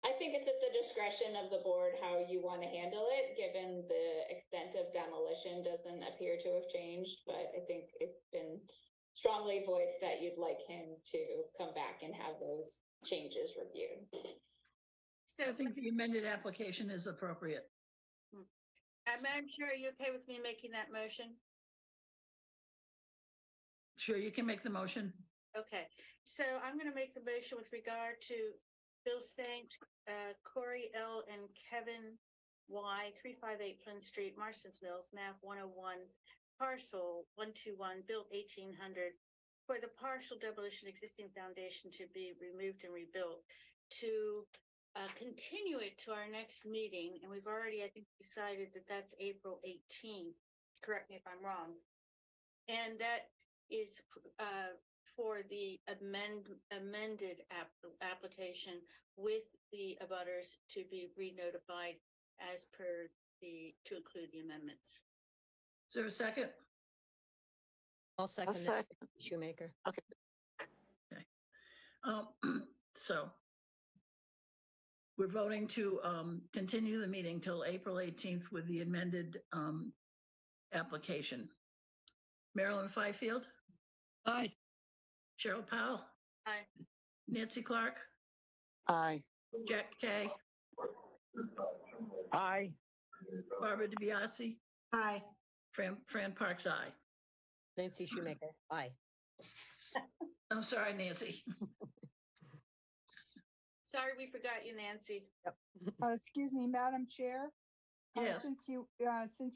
I think it's at the discretion of the board how you want to handle it, given the extent of demolition doesn't appear to have changed, but I think it's been strongly voiced that you'd like him to come back and have those changes reviewed. I think the amended application is appropriate. Madam Chair, are you okay with me making that motion? Sure, you can make the motion. Okay, so I'm going to make the motion with regard to Bill Saint, Corey L. and Kevin Y. 358 Flynn Street, Marston's Mills, map 101, parcel 121, built 1800, for the partial demolition existing foundation to be removed and rebuilt, to continue it to our next meeting. And we've already, I think, decided that that's April 18th. Correct me if I'm wrong. And that is for the amended application with the abutters to be re-notified as per to include the amendments. Is there a second? I'll second that, Shoemaker. Okay. So we're voting to continue the meeting till April 18th with the amended application. Marilyn Fifield, Aye. Cheryl Powell, Aye. Nancy Clark, Aye. Jack Kay, Aye. Barbara DiBiase, Aye. Fran Parks, aye. Nancy Shoemaker. Aye. I'm sorry, Nancy. Sorry, we forgot you, Nancy. Excuse me, Madam Chair. Yes. Since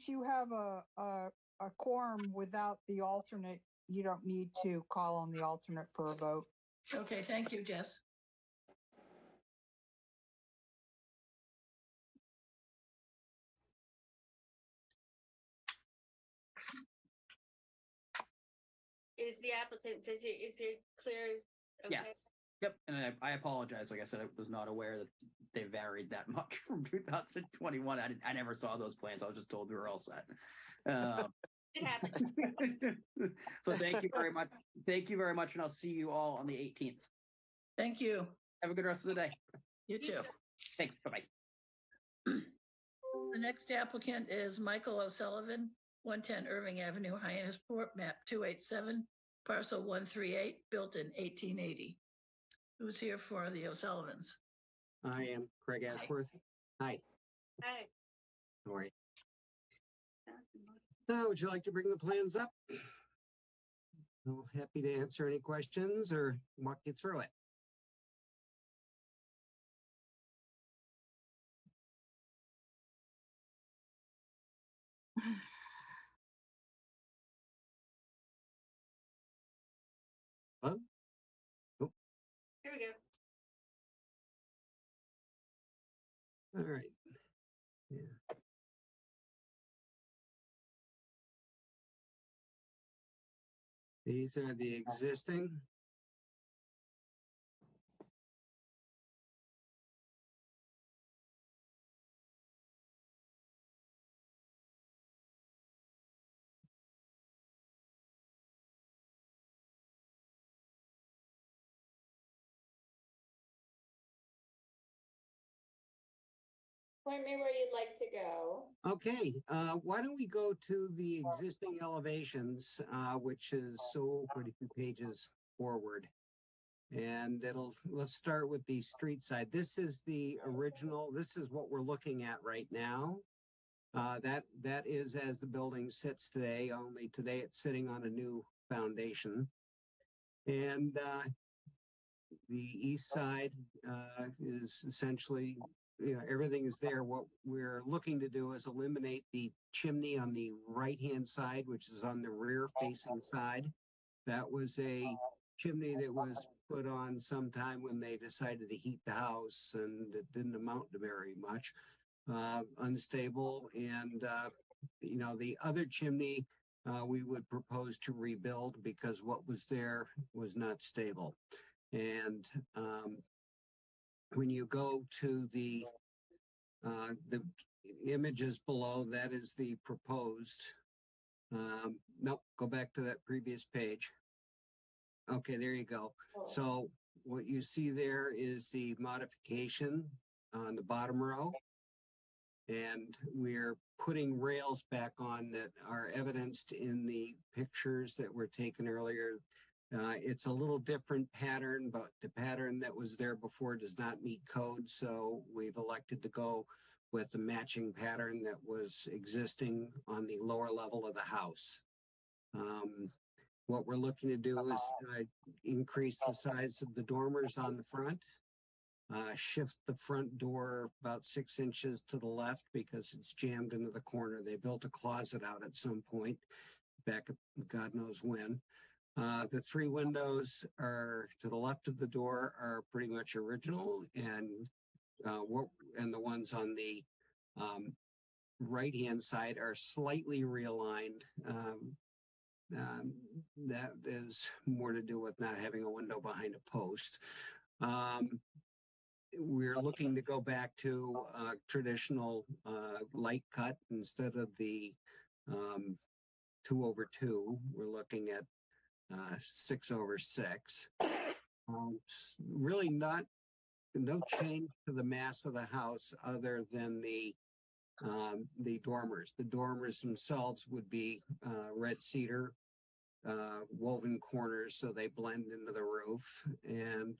you have a quorum without the alternate, you don't need to call on the alternate for a vote. Okay, thank you, Jess. Is the applicant, is it clear? Okay. Yes. Yep. And I apologize. Like I said, I was not aware that they varied that much from 2021. I never saw those plans. I was just told we were all set. It happens. So thank you very much. Thank you very much. And I'll see you all on the 18th. Thank you. Have a good rest of the day. You too. Thanks. Bye-bye. The next applicant is Michael O'Sullivan, 110 Irving Avenue, Hyannisport, map 287, parcel 138, built in 1880. Who's here for the O'Sullivans? I am Craig Ashworth. Hi. Hi. How are you? Would you like to bring the plans up? I'm happy to answer any questions or walk you through it. Hello? Oh. Here we go. All right. Yeah. These are the existing. Point me where you'd like to go. Okay, why don't we go to the existing elevations, which is so quite a few pages forward. And let's start with the street side. This is the original, this is what we're looking at right now. That is as the building sits today, only today it's sitting on a new foundation. And the east side is essentially, everything is there. What we're looking to do is eliminate the chimney on the right-hand side, which is on the rear facing side. That was a chimney that was put on sometime when they decided to heat the house, and it didn't amount to very much. Unstable, and the other chimney we would propose to rebuild because what was there was not stable. And when you go to the images below, that is the proposed. Nope, go back to that previous page. Okay, there you go. So what you see there is the modification on the bottom row. And we're putting rails back on that are evidenced in the pictures that were taken earlier. It's a little different pattern, but the pattern that was there before does not meet code. So we've elected to go with the matching pattern that was existing on the lower level of the house. What we're looking to do is increase the size of the dormers on the front. Shift the front door about 6 inches to the left because it's jammed into the corner. They built a closet out at some point back at God knows when. The 3 windows are to the left of the door are pretty much original, and the ones on the right-hand side are slightly realigned. That is more to do with not having a window behind a post. We're looking to go back to traditional light cut instead of the 2/2. We're looking at 6/6. Really no change to the mass of the house other than the dormers. The dormers themselves would be red cedar, woven corners so they blend into the roof. And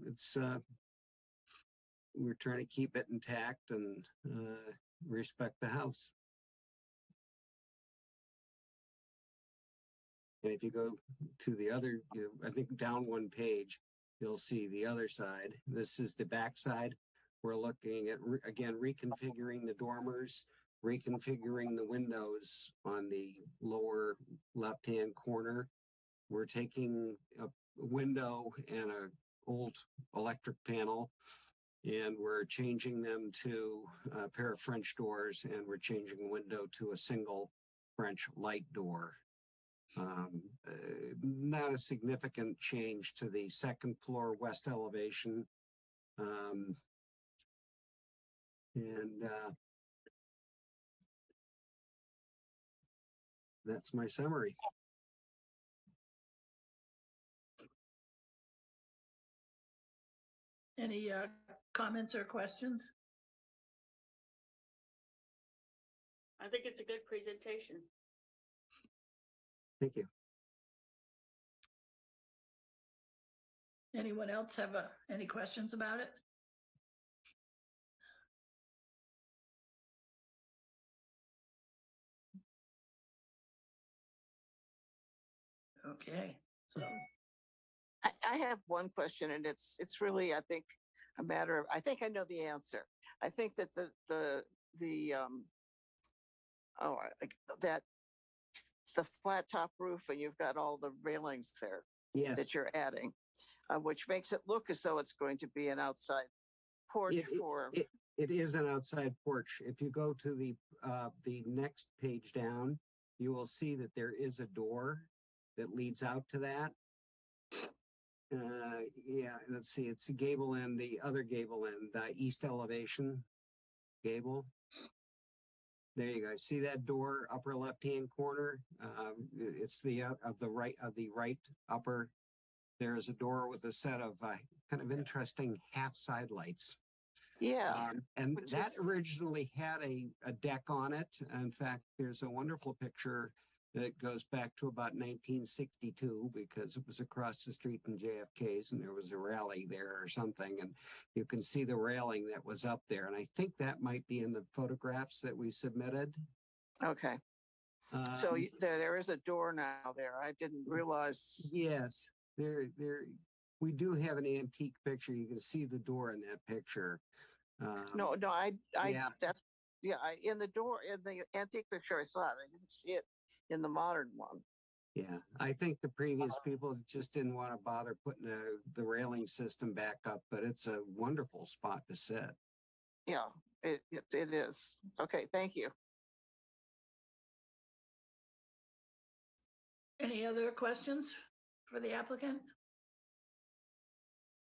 it's we're trying to keep it intact and respect the house. And if you go to the other, I think down one page, you'll see the other side. This is the back side. We're looking at, again, reconfiguring the dormers, reconfiguring the windows on the lower left-hand corner. We're taking a window and an old electric panel, and we're changing them to a pair of French doors, and we're changing the window to a single French light door. Not a significant change to the second floor west elevation. That's my summary. Any comments or questions? I think it's a good presentation. Thank you. Anyone else have any questions about it? Okay, so I have one question, and it's really, I think, a matter of, I think I know the answer. I think that the flat top roof, and you've got all the railings there that you're adding, which makes it look as though it's going to be an outside porch It is an outside porch. If you go to the next page down, you will see that there is a door that leads out to that. Yeah, let's see, it's a gable end, the other gable end, the east elevation gable. There you go. See that door, upper left-hand corner? It's the right upper. There is a door with a set of kind of interesting half side lights. Yeah. And Which that is- originally had a deck on it. In fact, there's a wonderful picture that goes back to about 1962 because it was across the street from JFK's and there was a rally there or something. And you can see the railing that was up there. And I think that might be in the photographs that we submitted. Okay. So there is a door now there. I didn't realize. Yes, we do have an antique picture. You can see the door in that picture. No, yeah. that's, yeah, in the door, in the antique picture, I saw it. I didn't see it in the modern one. Yeah, I think the previous people just didn't want to bother putting the railing system back up, but it's a wonderful spot to sit. Yeah, it is. Okay, thank you. Any other questions for the applicant?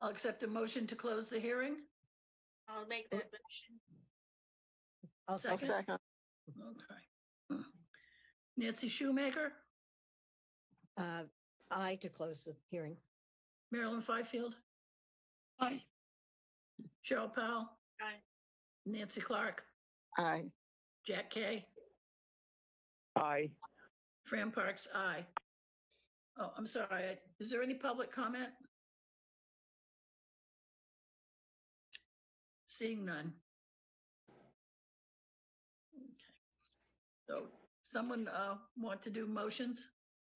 I'll accept a motion to close the hearing. I'll make that motion. I'll second. Second. Okay. Nancy Shoemaker, Aye to close the hearing. Marilyn Fifield, Aye. Cheryl Powell, Aye. Nancy Clark, Aye. Jack Kay, Aye. Fran Parks, aye. Oh, I'm sorry. Is there any public comment? Seeing none. Okay. So someone want to do motions?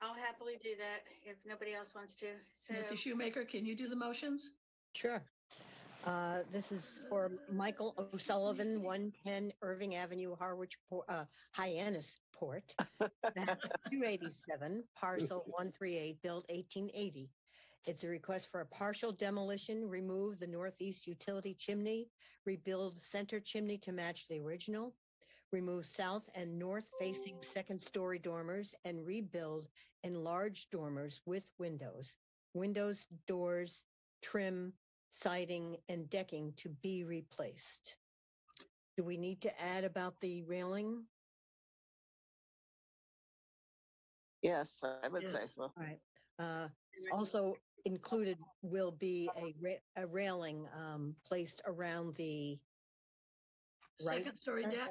I'll happily do that if nobody else wants to. So Nancy Shoemaker, can you do the motions? Sure. This is for Michael O'Sullivan, 110 Irving Avenue, Harwich, Hyannis Port, map 287, parcel 138, built 1880. It's a request for a partial demolition, remove the northeast utility chimney, rebuild center chimney to match the original, remove south and north facing second story dormers, and rebuild enlarged dormers with windows, doors, trim, siding, and decking to be replaced. Do we need to add about the railing? Yes, I would say so. All right. Also included will be a railing placed around the right Second story deck?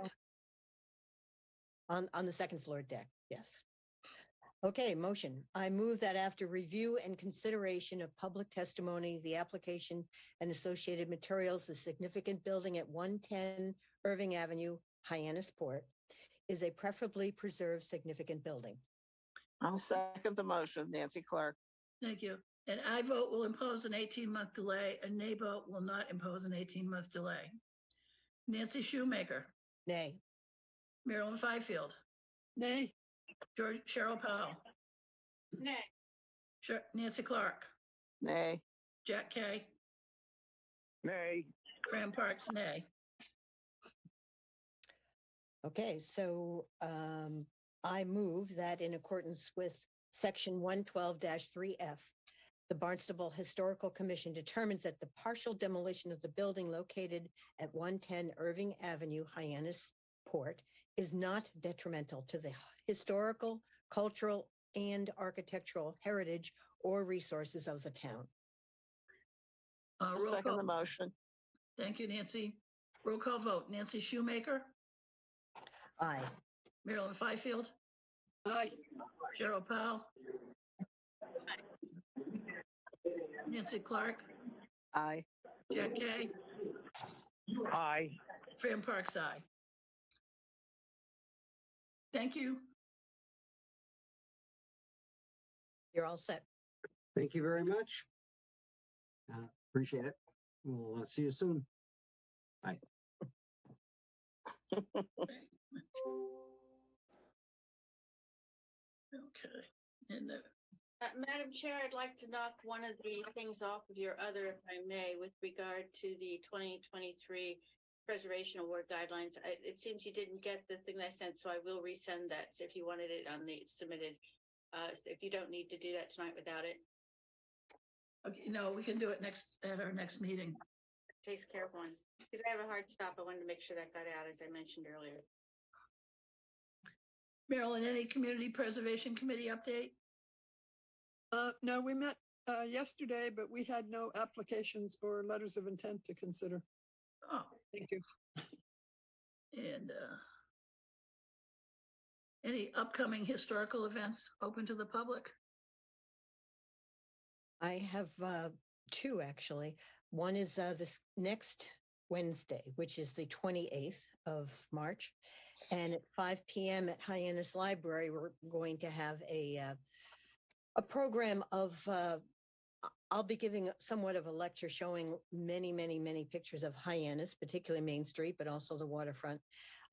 on the second floor deck. Yes. Okay, motion. I move that after review and consideration of public testimony, the application and associated materials, the significant building at 110 Irving Avenue, Hyannis Port, is a preferably preserved significant building. I'll second the motion, Nancy Clark. Thank you. And I vote will impose an 18-month delay. A nay vote will not impose an 18-month delay. Nancy Shoemaker, Nay. Marilyn Fifield, Nay. Cheryl Powell, nay. Nancy Clark, Nay. Jack Kay, Nay. Fran Parks, nay. Okay, so I move that in accordance with section 112-3F, the Barnstable Historical Commission determines that the partial demolition of the building located at 110 Irving Avenue, Hyannis Port, is not detrimental to the historical, cultural, and architectural heritage or resources of the town. Roll Second call. the motion. Thank you, Nancy. Roll call vote. Nancy Shoemaker, Aye. Marilyn Fifield, Aye. Cheryl Powell, Nancy Clark, Aye. Jack Kay, Aye. Fran Parks, aye. Thank you. You're all set. Thank you very much. Appreciate it. We'll see you soon. Bye. Okay. And Madam Chair, I'd like to knock one of the things off of your other, if I may, with regard to the 2023 Preservation Award guidelines. It seems you didn't get the thing that I sent, so I will resend that if you wanted it on the submitted. If you don't need to do that tonight without it. okay, no, we can do it at our next meeting. Takes care of one. Because I have a hard stop. I wanted to make sure that got out, as I mentioned earlier. Marilyn, any Community Preservation Committee update? No, we met yesterday, but we had no applications or letters of intent to consider. Oh, Thank you. and any upcoming historical events open to the public? I have two actually. One is this next Wednesday, which is the 28th of March. And at 5 p.m. at Hyannis Library, we're going to have a program of I'll be giving somewhat of a lecture showing many pictures of Hyannis, particularly Main Street, but also the waterfront.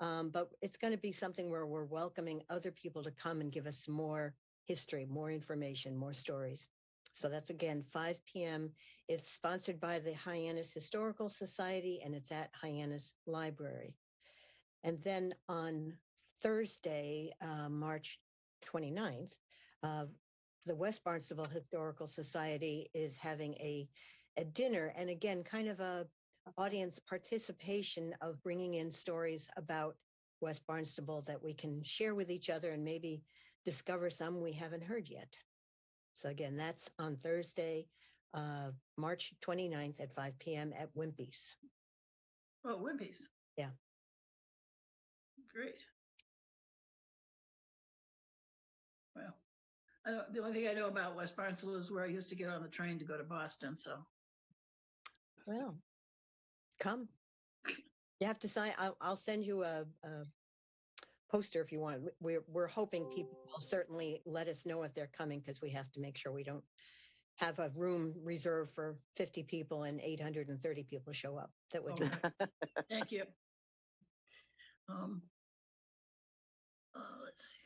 But it's going to be something where we're welcoming other people to come and give us more history, more information, more stories. So that's again, 5 p.m. It's sponsored by the Hyannis Historical Society and it's at Hyannis Library. And then on Thursday, March 29th, the West Barnstable Historical Society is having a dinner, and again, kind of a audience participation of bringing in stories about West Barnstable that we can share with each other and maybe discover some we haven't heard yet. So again, that's on Thursday, March 29th at 5 p.m. at Wimpy's. Oh, Wimpy's. Yeah. Great. Well, the only thing I know about West Barnstable is where I used to get on the train to go to Boston. So, well, come. You have to sign. I'll send you a poster if you want. We're hoping people will certainly let us know if they're coming because we have to make sure we don't have a room reserved for 50 people and 830 people show up. That would. okay. Thank you. Let's see.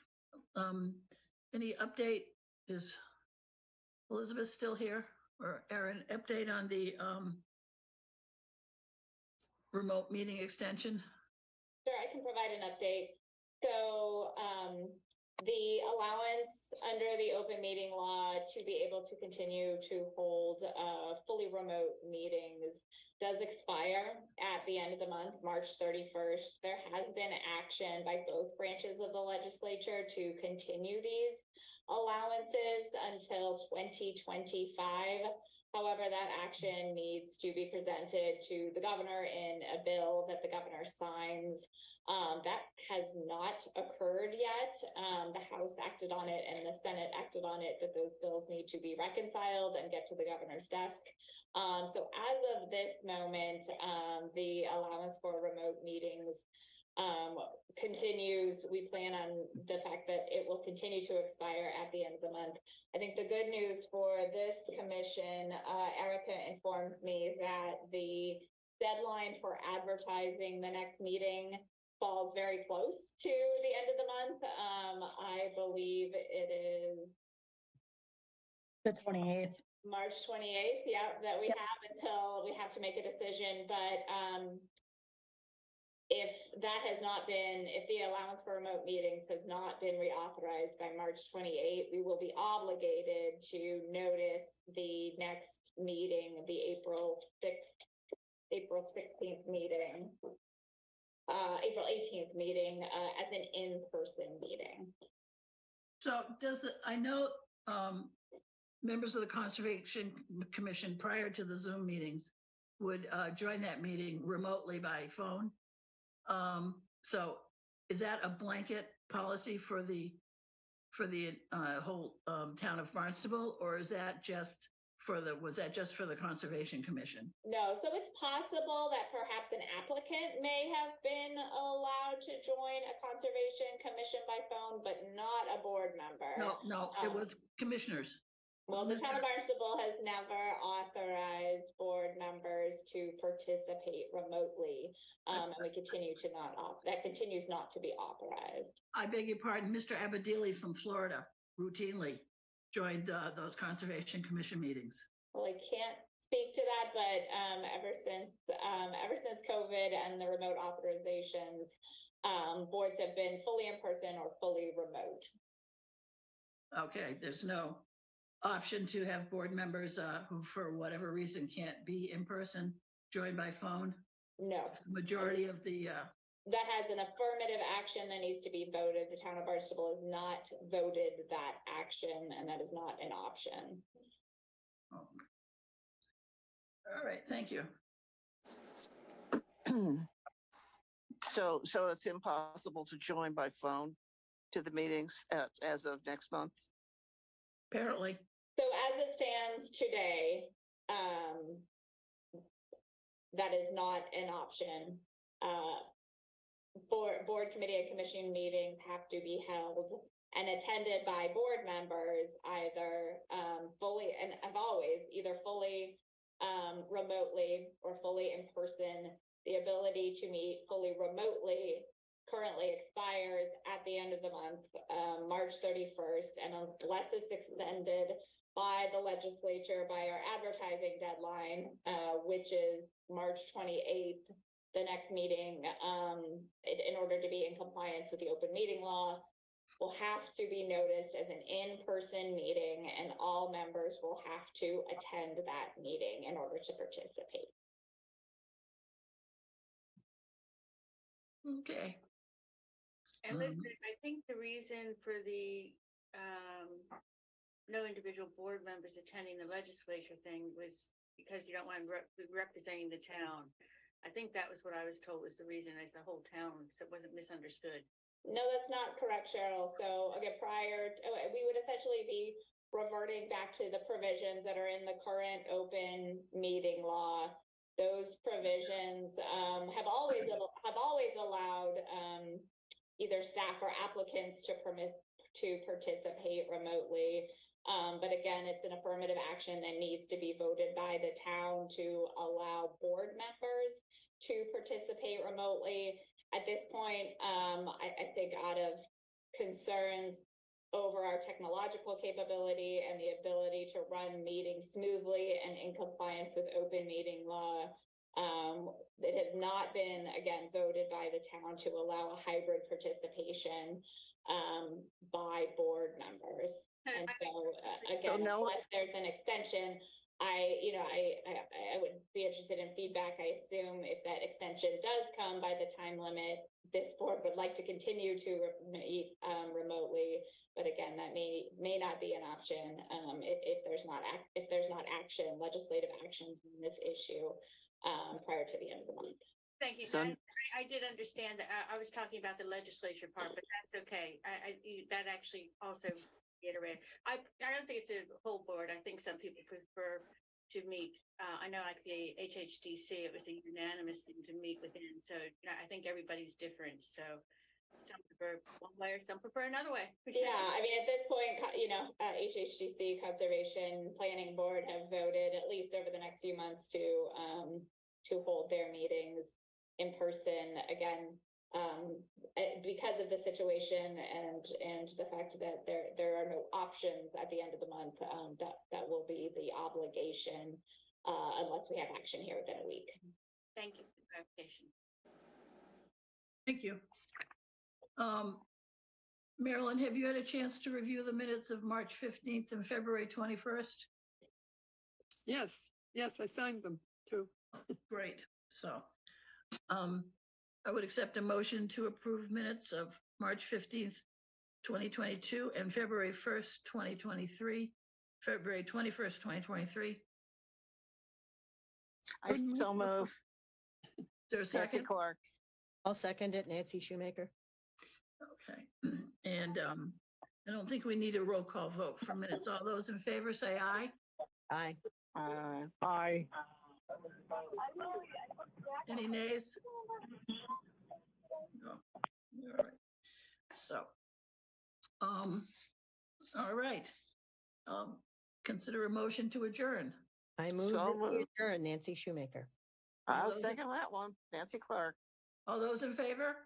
Any update? Is Elizabeth still here? Or Erin, update on the remote meeting extension? Sure, I can provide an update. So the allowance under the open meeting law to be able to continue to hold fully remote meetings does expire at the end of the month, March 31st. There has been action by both branches of the legislature to continue these allowances until 2025. However, that action needs to be presented to the governor in a bill that the governor signs. That has not occurred yet. The House acted on it and the Senate acted on it, but those bills need to be reconciled and get to the governor's desk. So as of this moment, the allowance for remote meetings continues. We plan on the fact that it will continue to expire at the end of the month. I think the good news for this commission, Erica informed me that the deadline for advertising the next meeting falls very close to the end of the month. I believe it is The 28th. March 28th, yeah, that we have until we have to make a decision. But if that has not been, if the allowance for remote meetings has not been reauthorized by March 28th, we will be obligated to notice the next meeting, the April 16th meeting, April 18th meeting as an in-person meeting. So I know members of the Conservation Commission prior to the Zoom meetings would join that meeting remotely by phone. So is that a blanket policy for the whole town of Barnstable, or is that just was that just for the Conservation Commission? No, so it's possible that perhaps an applicant may have been allowed to join a Conservation Commission by phone, but not a board member. No, it was commissioners. Well, the town of Barnstable has never authorized board members to participate remotely, and we continue to that continues not to be authorized. I beg your pardon, Mr. Abadili from Florida routinely joined those Conservation Commission meetings. Well, I can't speak to that, but ever since COVID and the remote authorizations, boards have been fully in person or fully remote. Okay, there's no option to have board members who, for whatever reason, can't be in person, join by phone? No. The majority of the that has an affirmative action that needs to be voted. The town of Barnstable has not voted that action, and that is not an option. Oh. All right, thank you. So it's impossible to join by phone to the meetings as of next month. Apparently. So as it stands today, that is not an option. Board committee and commission meetings have to be held and attended by board members, either fully, and have always either fully remotely or fully in person. The ability to meet fully remotely currently expires at the end of the month, March 31st, and unless it's extended by the legislature by our advertising deadline, which is March 28th, the next meeting, in order to be in compliance with the open meeting law, will have to be noticed as an in-person meeting, and all members will have to attend that meeting in order to participate. Okay. And Elizabeth, I think the reason for the no individual board members attending the legislature thing was because you don't want to be representing the town. I think that was what I was told was the reason, as the whole town, so it wasn't misunderstood. No, that's not correct, Cheryl. So again, we would essentially be reverting back to the provisions that are in the current open meeting law. Those provisions have always allowed either staff or applicants to participate remotely. But again, it's an affirmative action that needs to be voted by the town to allow board members to participate remotely. At this point, I think out of concerns over our technological capability and the ability to run meetings smoothly and in compliance with open meeting law, it has not been, again, voted by the town to allow a hybrid participation by board members. And so, again, unless there's an extension, I would be interested in feedback. I assume if that extension does come by the time limit, this board would like to continue to meet remotely. But again, that may not be an option if there's not action, legislative action on this issue prior to the end of the month. Thank you. I did understand that. I was talking about the legislature part, but that's okay. That actually also reiterated. I don't think it's a whole board. I think some people prefer to meet. I know, like the HHDC, it was a unanimous thing to meet within. So I think everybody's different. So some prefer one way, or some prefer another way. Yeah, I mean, at this point, HHDC, Conservation Planning Board have voted at least over the next few months to hold their meetings in person again, because of the situation and the fact that there are no options at the end of the month. That will be the obligation unless we have action here within a week. Thank you for the clarification. Thank you. Marilyn, have you had a chance to review the minutes of March 15th and February 21st? Yes, I signed them too. Great. So I would accept a motion to approve minutes of March 15th, 2022 and February 1st, 2023, February 21st, 2023. I so move. Is there a second? Nancy Clark. I'll second it, Nancy Shoemaker. Okay. And I don't think we need a roll call vote for minutes. All those in favor say aye. Aye. Aye. Any nays? No. All right. So, all right. Consider a motion to adjourn. I move that we adjourn, Nancy Shoemaker. I'll second that one. Nancy Clark. All those in favor?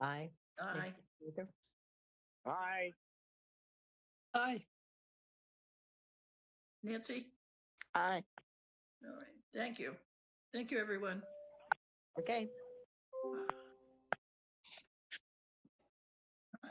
Aye. Aye. Aye. Aye. Nancy? Aye. All right. Thank you. Thank you, everyone. Okay. Wow.